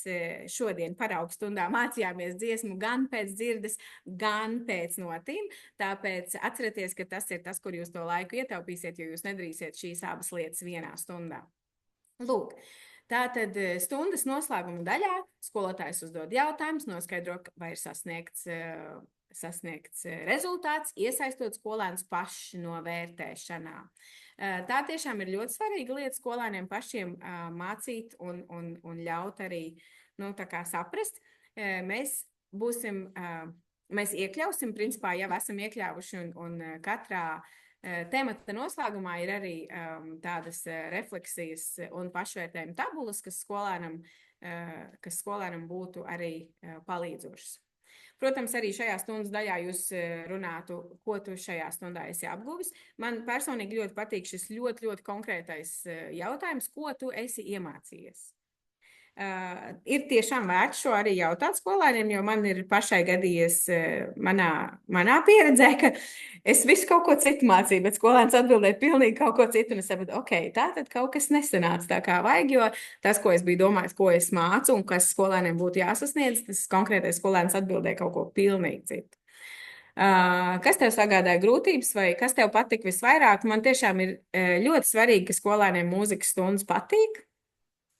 šodien paraugu stundā, mācījāmies dziesmu gan pēc dzirdes, gan pēc notīm, tāpēc atcerieties, ka tas ir tas, kur jūs to laiku ietaupīsiet, jo jūs nedarīsiet šīs abas lietas vienā stundā. Lūk, tātad stundas noslēguma daļā skolotājs uzdod jautājumus, noskaidro, vai ir sasniegts rezultāts, iesaistot skolēnus paši novērtēšanā. Tā tiešām ir ļoti svarīga lieta skolēniem pašiem mācīt un ļaut arī tā kā saprast. Mēs iekļausim, principā jau esam iekļāvuši un katrā temata noslēgumā ir arī tādas refleksijas un pašvērtējuma tabulas, kas skolēnam būtu arī palīdzošas. Protams, arī šajā stundas daļā jūs runātu, ko tu šajā stundā esi apguvis. Man personīgi ļoti patīk šis ļoti, ļoti konkrētais jautājums, ko tu esi iemācījies. Ir tiešām vērts šo arī jautāt skolēniem, jo man ir pašai gadījies manā pieredzē, ka es visu kaut ko citu mācīju, bet skolēns atbildēja pilnīgi kaut ko citu, un es sapratu, ok, tā tad kaut kas nesanāca tā kā vajag, jo tas, ko es biju domājis, ko es mācu un kas skolēniem būtu jāsasniedz, tas konkrētais skolēns atbildēja kaut ko pilnīgi citu. Kas tev sagādāja grūtības vai kas tev patika visvairāk? Man tiešām ir ļoti svarīgi, ka skolēniem mūzikas stundas patīk.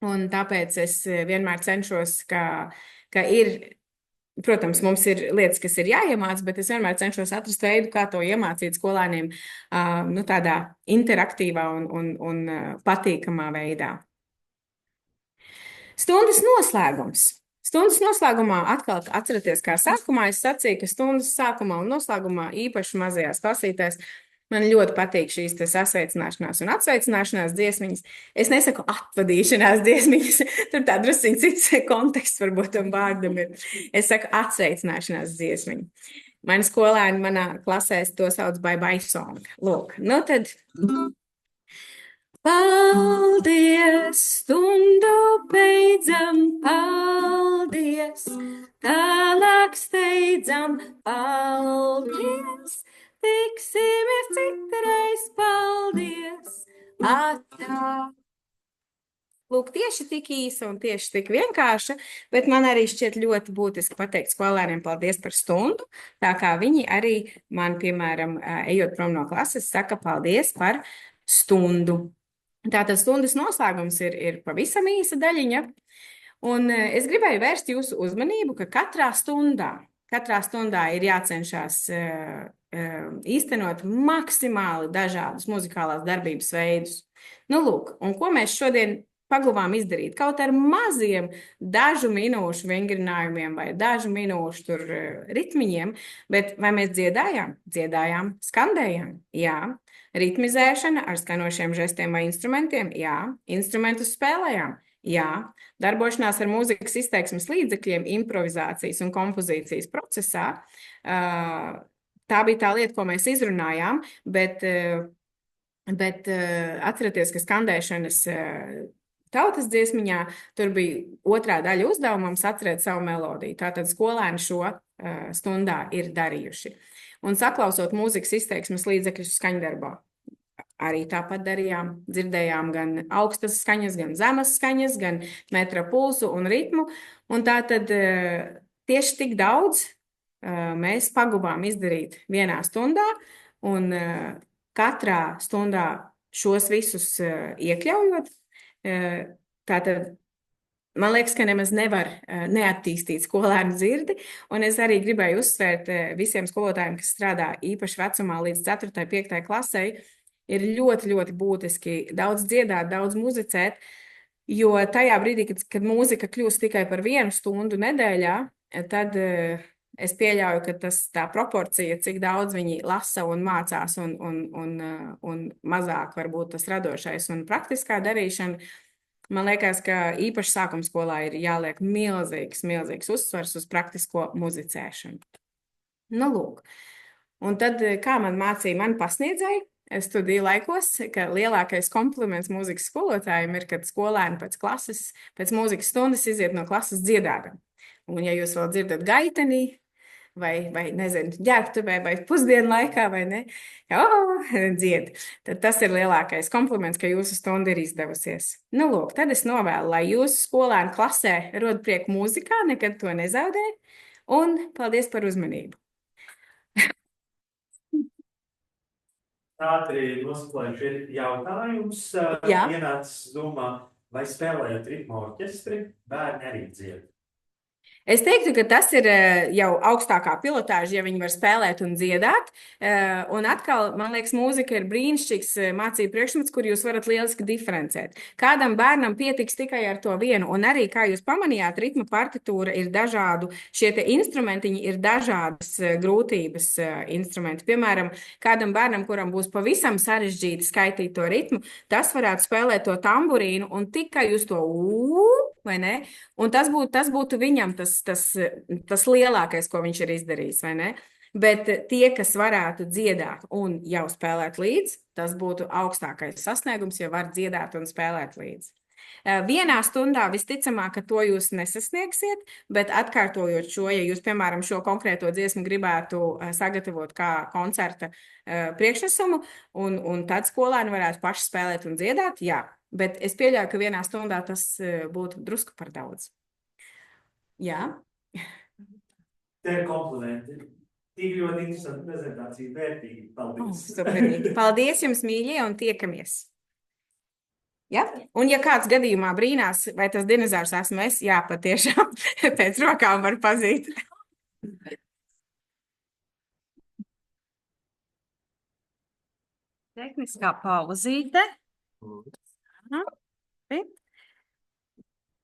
Un tāpēc es vienmēr cenšos, ka ir, protams, mums ir lietas, kas ir jāiemāc, bet es vienmēr cenšos atrast veidu, kā to iemācīt skolēniem tādā interaktīvā un patīkamā veidā. Stundas noslēgums. Stundas noslēgumā atkal atceraties, kā sākumā es sacīju, ka stundas sākumā un noslēgumā īpaši mazajās klasītēs man ļoti patīk šīs sasveicināšanās un atsveicināšanās dziesmiņas. Es nesaku atvadīšanās dziesmiņas, tur tā drusciņ cits konteksts varbūt tam vārdam ir. Es saku atsveicināšanās dziesmiņu. Mani skolēni manā klasē to sauc bye-bye song. Lūk, nu tad. Paldies, stundu beidzam, paldies, tālāk steidzam, paldies. tiksimies citreiz, paldies! Atā! Lūk, tieši tik īsa un tieši tik vienkārša, bet man arī šķiet ļoti būtiski pateikt skolēniem paldies par stundu, tā kā viņi arī man, piemēram, ejot prom no klases, saka paldies par stundu. Tātad stundas noslēgums ir pavisam īsa daļiņa, un es gribēju vērst jūsu uzmanību, ka katrā stundā ir jācenšas īstenot maksimāli dažādus muzikālās darbības veidus. Nu, lūk, un ko mēs šodien pagluvām izdarīt? Kaut ar maziem dažu minūšu vingrinājumiem vai dažu minūšu tur ritmiņiem, bet vai mēs dziedājām? Dziedājām, skandējām? Jā. Ritmizēšana ar skanošiem žestiem vai instrumentiem? Jā. Instrumentus spēlējām? Jā. Darbošanās ar mūzikas izteiksmes līdzekļiem, improvizācijas un kompozīcijas procesā. Tā bija tā lieta, ko mēs izrunājām, bet atcerieties, ka skandēšanas tautas dziesmiņā tur bija otrā daļa uzdevumams atcerēt savu melodiju. Tātad skolēni šo stundā ir darījuši. Un saklausot mūzikas izteiksmes līdzekļus skaņdarbā, arī tāpat darījām, dzirdējām gan augstas skaņas, gan zemas skaņas, gan metra pulsu un ritmu. Un tātad tieši tik daudz mēs paguvām izdarīt vienā stundā, un katrā stundā šos visus iekļaujot, tātad man liekas, ka nemaz nevar neattīstīt skolēnu dzirdi, un es arī gribēju uzsvērt visiem skolotājiem, kas strādā īpaši vecumā līdz 4. 5. klasei, ir ļoti, ļoti būtiski daudz dziedāt, daudz muzicēt, jo tajā brīdī, kad mūzika kļūst tikai par 1 stundu nedēļā, tad es pieļauju, ka tā proporcija, cik daudz viņi lasa un mācās un mazāk varbūt tas radošais un praktiskā darīšana, man liekas, ka īpaši sākuma skolā ir jāliek milzīgs uzsvars uz praktisko muzicēšanu. Nu, lūk. Un tad, kā man mācīja mani pasniedzēji, studiju laikos, ka lielākais kompliments mūzikas skolotājiem ir, kad skolēni pēc mūzikas stundas iziet no klases dziedādam. Un ja jūs vēl dzirdat gaitenī, vai nezinu, ģērbtuvē, vai pusdienu laikā, vai ne, dzied. Tad tas ir lielākais kompliments, ka jūsu stunda ir izdevusies. Nu, lūk, tad es novēlu, lai jūsu skolēni klasē rod prieku mūzikā, nekad to nezaudē, un paldies par uzmanību. Ātri nosakojuši ir jautājums. Ienācis domā, vai spēlējot ritmu orķestri, bērni arī dzied? Es teiktu, ka tas ir jau augstākā pilotāža, ja viņi var spēlēt un dziedāt. Un atkal, man liekas, mūzika ir brīnišķīgs mācību priekšmets, kur jūs varat lieliski diferencēt. Kādam bērnam pietiks tikai ar to vienu, un arī, kā jūs pamanījāt, ritma partitūra ir dažādu, šie te instrumentiņi ir dažādas grūtības instrumenti. Piemēram, kādam bērnam, kuram būs pavisam sarežģīti skaitīt to ritmu, tas varētu spēlēt to tamburīnu un tikai uz to vai ne? Un tas būtu viņam tas lielākais, ko viņš ir izdarījis, vai ne? Bet tie, kas varētu dziedāt un jau spēlēt līdzi, tas būtu augstākais sasniegums, ja var dziedāt un spēlēt līdzi. Vienā stundā visticamāk, ka to jūs nesasniegsiet, bet atkārtojot šo, ja jūs, piemēram, šo konkrēto dziesmu gribētu sagatavot kā koncerta priekšnesumu, un tad skolēni varētu paši spēlēt un dziedāt, jā. Bet es pieļauju, ka vienā stundā tas būtu drusku par daudz. Jā? Te ir komplimenti. Tik ļoti interesanti prezentācija, vērtīgi. Paldies. Superīgi. Paldies jums, mīļie, un tiekamies. Ja? Un ja kāds gadījumā brīnās, vai tas dinozaurs esmu es, jā, patiešām pēc rokām var pazīt. Tehniskā pauzīte.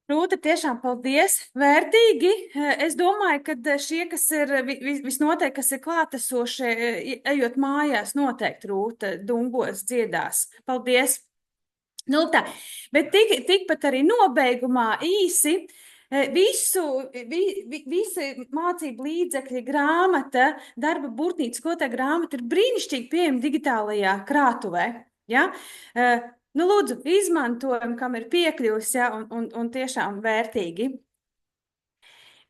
Rūta, tiešām paldies, vērtīgi. Es domāju, ka šie, kas ir visnoteikti, kas ir klātesošie, ejot mājās, noteikti Rūta dungos dziedās. Paldies. Nu tā, bet tikpat arī nobeigumā īsi. Visi mācību līdzekļi, grāmata, darba burtnīca, ko tā grāmata ir brīnišķīgi pieejama digitālajā krātuvē. Ja? Nu, lūdzu, izmantojam, kam ir piekļuvis, ja, un tiešām vērtīgi.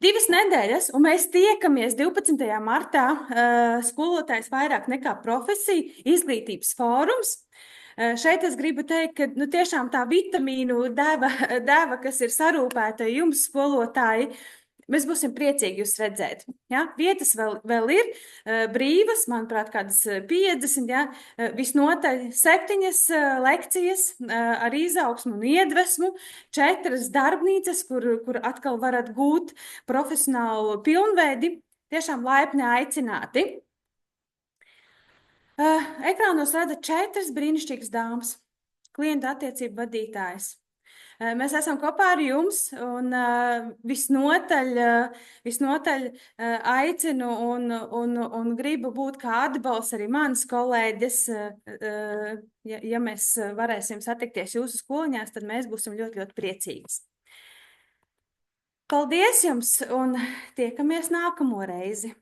2 nedēļas, un mēs tiekamies 12. martā. Skolotājs vairāk nekā profesija, izglītības fórums. Šeit es gribu teikt, ka tiešām tā vitamīnu deva, kas ir sarūpēta jums, skolotāji, mēs būsim priecīgi jūs redzēt. Ja? Vietas vēl ir brīvas, manuprāt, kādas 50, ja? Visnotaļ 7 lekcijas ar izaugsmu un iedvesmu, 4 darbnīcas, kur atkal varat gūt profesionālu pilnveidi. Tiešām laipni aicināti. Ekrānos redzat 4 brīnišķīgas dāmas, klienta attiecību vadītājas. Mēs esam kopā ar jums un visnotaļ aicinu un gribu būt kā atbalsts arī manas kolēģis. Ja mēs varēsim satikties jūsu skoliņās, tad mēs būsim ļoti, ļoti priecīgas. Paldies jums un tiekamies nākamo reizi!